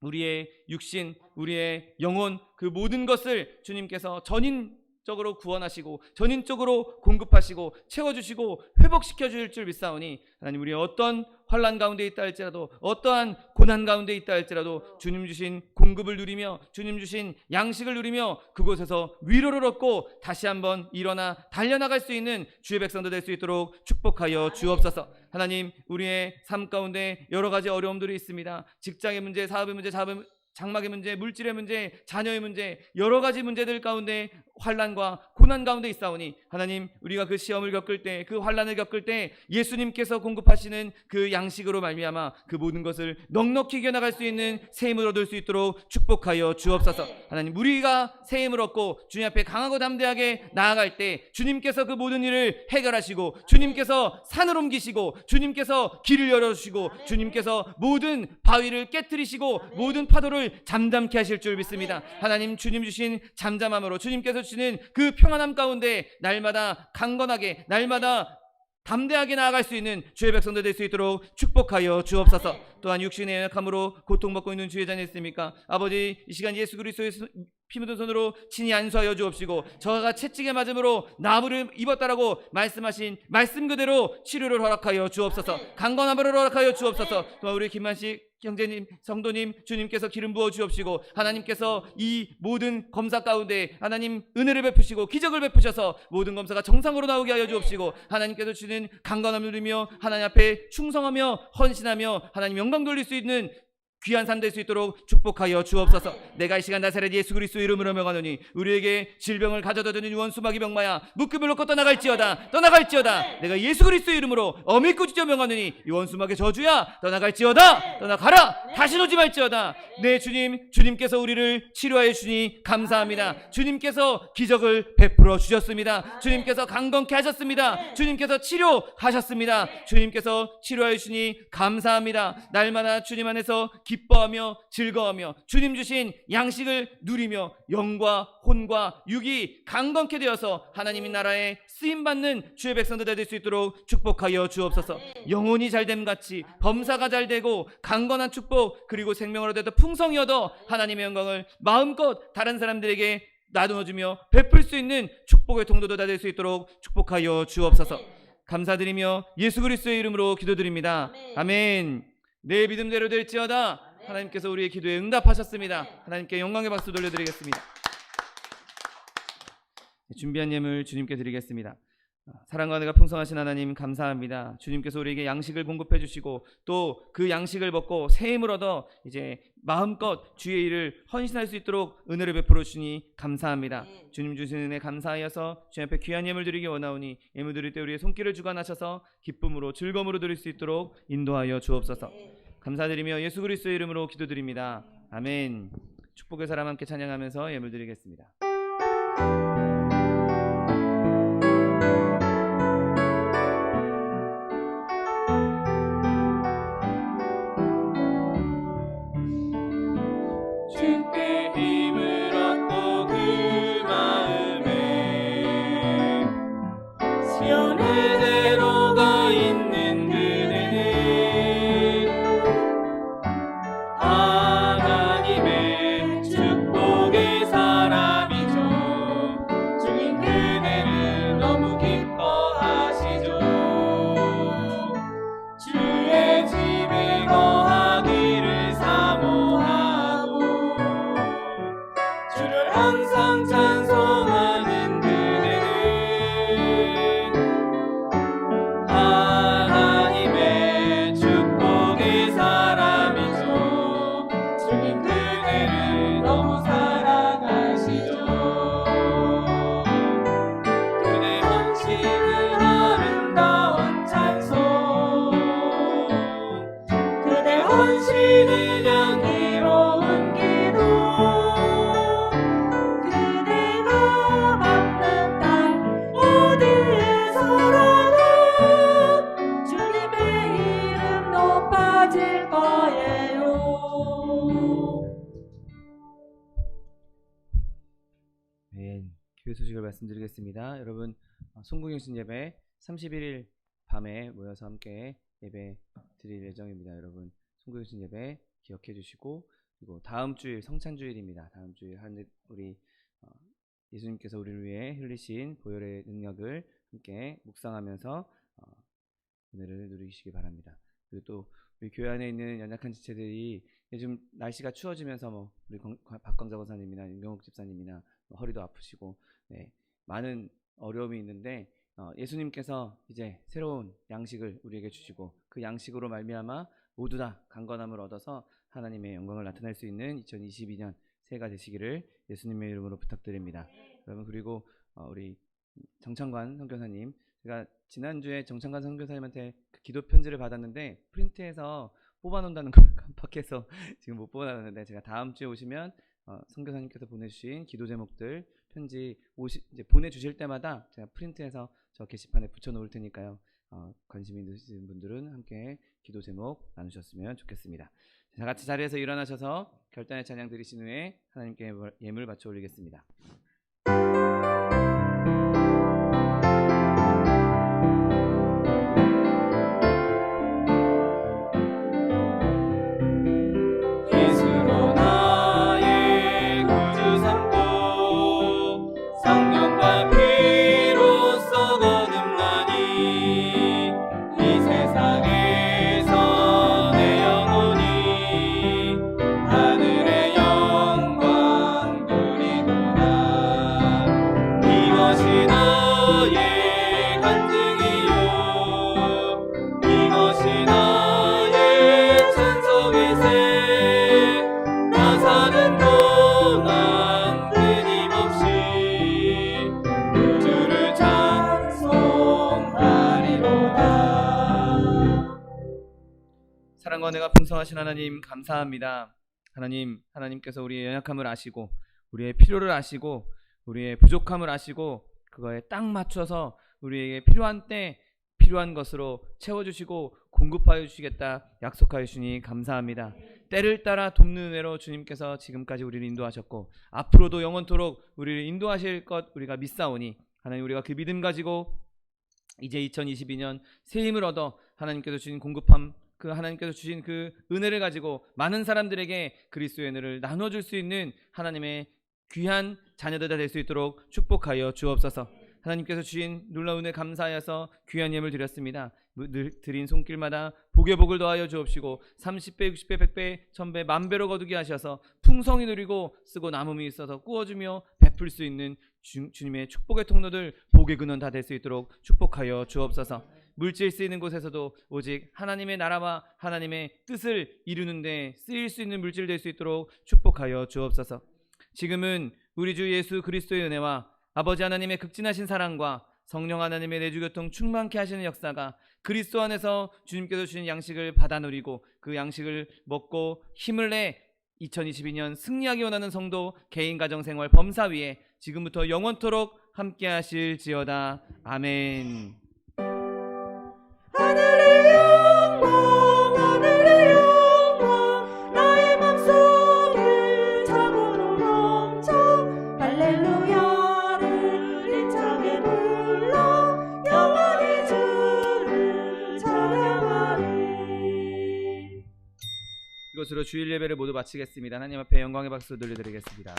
우리의 육신, 우리의 영혼, 그 모든 것을 주님께서 전인적으로 구원하시고 전인적으로 공급하시고 채워주시고 회복시켜 주실 줄 믿사오니 하나님, 우리의 어떤 환난 가운데 있다 할지라도 어떠한 고난 가운데 있다 할지라도 주님 주신 공급을 누리며 주님 주신 양식을 누리며 그곳에서 위로를 얻고 다시 한번 일어나 달려나갈 수 있는 주의 백성들 될 수 있도록 축복하여 주옵소서. 하나님, 우리의 삶 가운데 여러 가지 어려움들이 있습니다. 직장의 문제, 사업의 문제, 장막의 문제, 물질의 문제, 자녀의 문제, 여러 가지 문제들 가운데 환난과 고난 가운데 있사오니 하나님, 우리가 그 시험을 겪을 때, 그 환난을 겪을 때 예수님께서 공급하시는 그 양식으로 말미암아 그 모든 것을 넉넉히 이겨나갈 수 있는 새 힘을 얻을 수 있도록 축복하여 주옵소서. 하나님, 우리가 새 힘을 얻고 주님 앞에 강하고 담대하게 나아갈 때 주님께서 그 모든 일을 해결하시고 주님께서 산을 옮기시고 주님께서 길을 열어주시고 주님께서 모든 바위를 깨트리시고 모든 파도를 잠잠케 하실 줄 믿습니다. 하나님, 주님 주신 잠잠함으로 주님께서 주시는 그 평안함 가운데 날마다 강건하게 날마다 담대하게 나아갈 수 있는 주의 백성들 될 수 있도록 축복하여 주옵소서. 또한 육신의 연약함으로 고통받고 있는 주의 자녀 있습니까? 아버지, 이 시간 예수 그리스도의 피 묻은 손으로 친히 안수하여 주옵시고 저가 채찍에 맞음으로 나무를 입었다라고 말씀하신 말씀 그대로 치료를 허락하여 주옵소서. 강건함을 허락하여 주옵소서. 또한 우리 김만식 형제님, 성도님, 주님께서 기름 부어 주옵시고 하나님께서 이 모든 검사 가운데 하나님 은혜를 베푸시고 기적을 베푸셔서 모든 검사가 정상으로 나오게 하여 주옵시고 하나님께서 주시는 강건함을 누리며 하나님 앞에 충성하며 헌신하며 하나님 영광 돌릴 수 있는 귀한 삶 될 수 있도록 축복하여 주옵소서. 내가 이 시간 나사렛 예수 그리스도 이름으로 명하노니 우리에게 질병을 가져다 주는 원수마귀 병마야 묶음을 놓고 떠나갈지어다. 내가 예수 그리스도 이름으로 어밀고 지져 명하노니 이 원수마귀 저주야 떠나갈지어다. 떠나가라. 다시 오지 말지어다. 네 주님, 주님께서 우리를 치료하여 주니 감사합니다. 주님께서 기적을 베풀어 주셨습니다. 주님께서 강건케 하셨습니다. 주님께서 치료하셨습니다. 주님께서 치료하여 주니 감사합니다. 날마다 주님 안에서 기뻐하며 즐거워하며 주님 주신 양식을 누리며 영과 혼과 육이 강건케 되어서 하나님의 나라에 쓰임받는 주의 백성들 될 수 있도록 축복하여 주옵소서. 영혼이 잘됨 같이 범사가 잘되고 강건한 축복 그리고 생명을 얻어 풍성히 얻어 하나님의 영광을 마음껏 다른 사람들에게 나누어주며 베풀 수 있는 축복의 통로도 다 될 수 있도록 축복하여 주옵소서. 감사드리며 예수 그리스도의 이름으로 기도드립니다. 아멘. 내 믿음대로 될지어다. 하나님께서 우리의 기도에 응답하셨습니다. 하나님께 영광의 박수 돌려드리겠습니다. 준비한 예물 주님께 드리겠습니다. 사랑과 은혜가 풍성하신 하나님 감사합니다. 주님께서 우리에게 양식을 공급해 주시고 또 그 양식을 먹고 새 힘을 얻어 이제 마음껏 주의 일을 헌신할 수 있도록 은혜를 베풀어 주시니 감사합니다. 주님 주신 은혜 감사하여서 주님 앞에 귀한 예물 드리기 원하오니 예물 드릴 때 우리의 손길을 주관하셔서 기쁨으로 즐거움으로 드릴 수 있도록 인도하여 주옵소서. 감사드리며 예수 그리스도의 이름으로 기도드립니다. 아멘. 축복의 사람 함께 찬양하면서 예물 드리겠습니다. 주께 힘을 얻고 그 마음에 시온의 대로가 있는 그대는 하나님의 축복의 사람이죠. 주님 그대를 너무 기뻐하시죠. 주의 집에 거하기를 사모하고 주를 항상 찬송하는 그대는 하나님의 축복의 사람이죠. 주님 그대를 너무 사랑하시죠. 그대 헌신은 아름다운 찬송, 그대 헌신은 향기로운 기도, 그대가 받는 땅 어디에서라도 주님의 이름 높아질 거예요. 아멘. 교회 소식을 말씀드리겠습니다. 여러분 송구경신 예배 31일 밤에 모여서 함께 예배 드릴 예정입니다. 여러분 송구경신 예배 기억해 주시고 그리고 다음 주일 성찬주일입니다. 다음 주일 우리 예수님께서 우리를 위해 흘리신 보혈의 능력을 함께 묵상하면서 은혜를 누리시기 바랍니다. 그리고 또 우리 교회 안에 있는 연약한 지체들이 요즘 날씨가 추워지면서 우리 박광자 권사님이나 윤경욱 집사님이나 허리도 아프시고 많은 어려움이 있는데 예수님께서 이제 새로운 양식을 우리에게 주시고 그 양식으로 말미암아 모두 다 강건함을 얻어서 하나님의 영광을 나타낼 수 있는 2022년 새해가 되시기를 예수님의 이름으로 부탁드립니다. 여러분 그리고 우리 정창관 선교사님, 제가 지난주에 정창관 선교사님한테 그 기도 편지를 받았는데 프린트해서 뽑아놓는다는 걸 깜빡해서 지금 못 뽑아놨는데 제가 다음 주에 오시면 선교사님께서 보내주신 기도 제목들 편지 이제 보내주실 때마다 제가 프린트해서 저 게시판에 붙여놓을 테니까요. 관심 있으신 분들은 함께 기도 제목 나누셨으면 좋겠습니다. 다 같이 자리에서 일어나셔서 결단의 찬양 드리신 후에 하나님께 예물 바쳐 올리겠습니다. 예수로 나의 구주 삼고 성령과 피로써 거듭나니 이 세상에서 내 영혼이 하늘의 영광 누리도다. 이것이 나의 간증이요 이것이 나의 찬송의 새 사랑과 은혜가 풍성하신 하나님 감사합니다. 하나님께서 우리의 연약함을 아시고 우리의 필요를 아시고 우리의 부족함을 아시고 그거에 딱 맞춰서 우리에게 필요한 때 필요한 것으로 채워주시고 공급하여 주시겠다 약속하여 주시니 감사합니다. 때를 따라 돕는 은혜로 주님께서 지금까지 우리를 인도하셨고 앞으로도 영원토록 우리를 인도하실 것 우리가 믿사오니 하나님 우리가 그 믿음 가지고 이제 2022년 새 힘을 얻어 하나님께서 주신 공급함 하나님께서 주신 그 은혜를 가지고 많은 사람들에게 그리스도의 은혜를 나눠줄 수 있는 하나님의 귀한 자녀들이 될 수 있도록 축복하여 주옵소서. 하나님께서 주신 놀라운 은혜 감사하여서 귀한 예물 드렸습니다. 드린 손길마다 복에 복을 더하여 주옵시고 30배, 60배, 100배, 1000배, 만배로 거두게 하셔서 풍성히 누리고 쓰고 남음이 있어서 꾸어주며 베풀 수 있는 주님의 축복의 통로들 복의 근원 다 될 수 있도록 축복하여 주옵소서. 물질 쓰이는 곳에서도 오직 하나님의 나라와 하나님의 뜻을 이루는데 쓰일 수 있는 물질 될 수 있도록 축복하여 주옵소서. 지금은 우리 주 예수 그리스도의 은혜와 아버지 하나님의 극진하신 사랑과 성령 하나님의 내주교통 충만케 하시는 역사가 그리스도 안에서 주님께서 주신 양식을 받아 누리고 그 양식을 먹고 힘을 내 2022년 승리하기 원하는 성도 개인 가정생활 범사위에 지금부터 영원토록 함께 하실지어다. 아멘. 하늘의 영광 나의 맘속에 참으로 넘쳐 할렐루야를 힘차게 불러 영원히 주를 찬양하리. 이것으로 주일 예배를 모두 마치겠습니다. 하나님 앞에 영광의 박수 돌려드리겠습니다.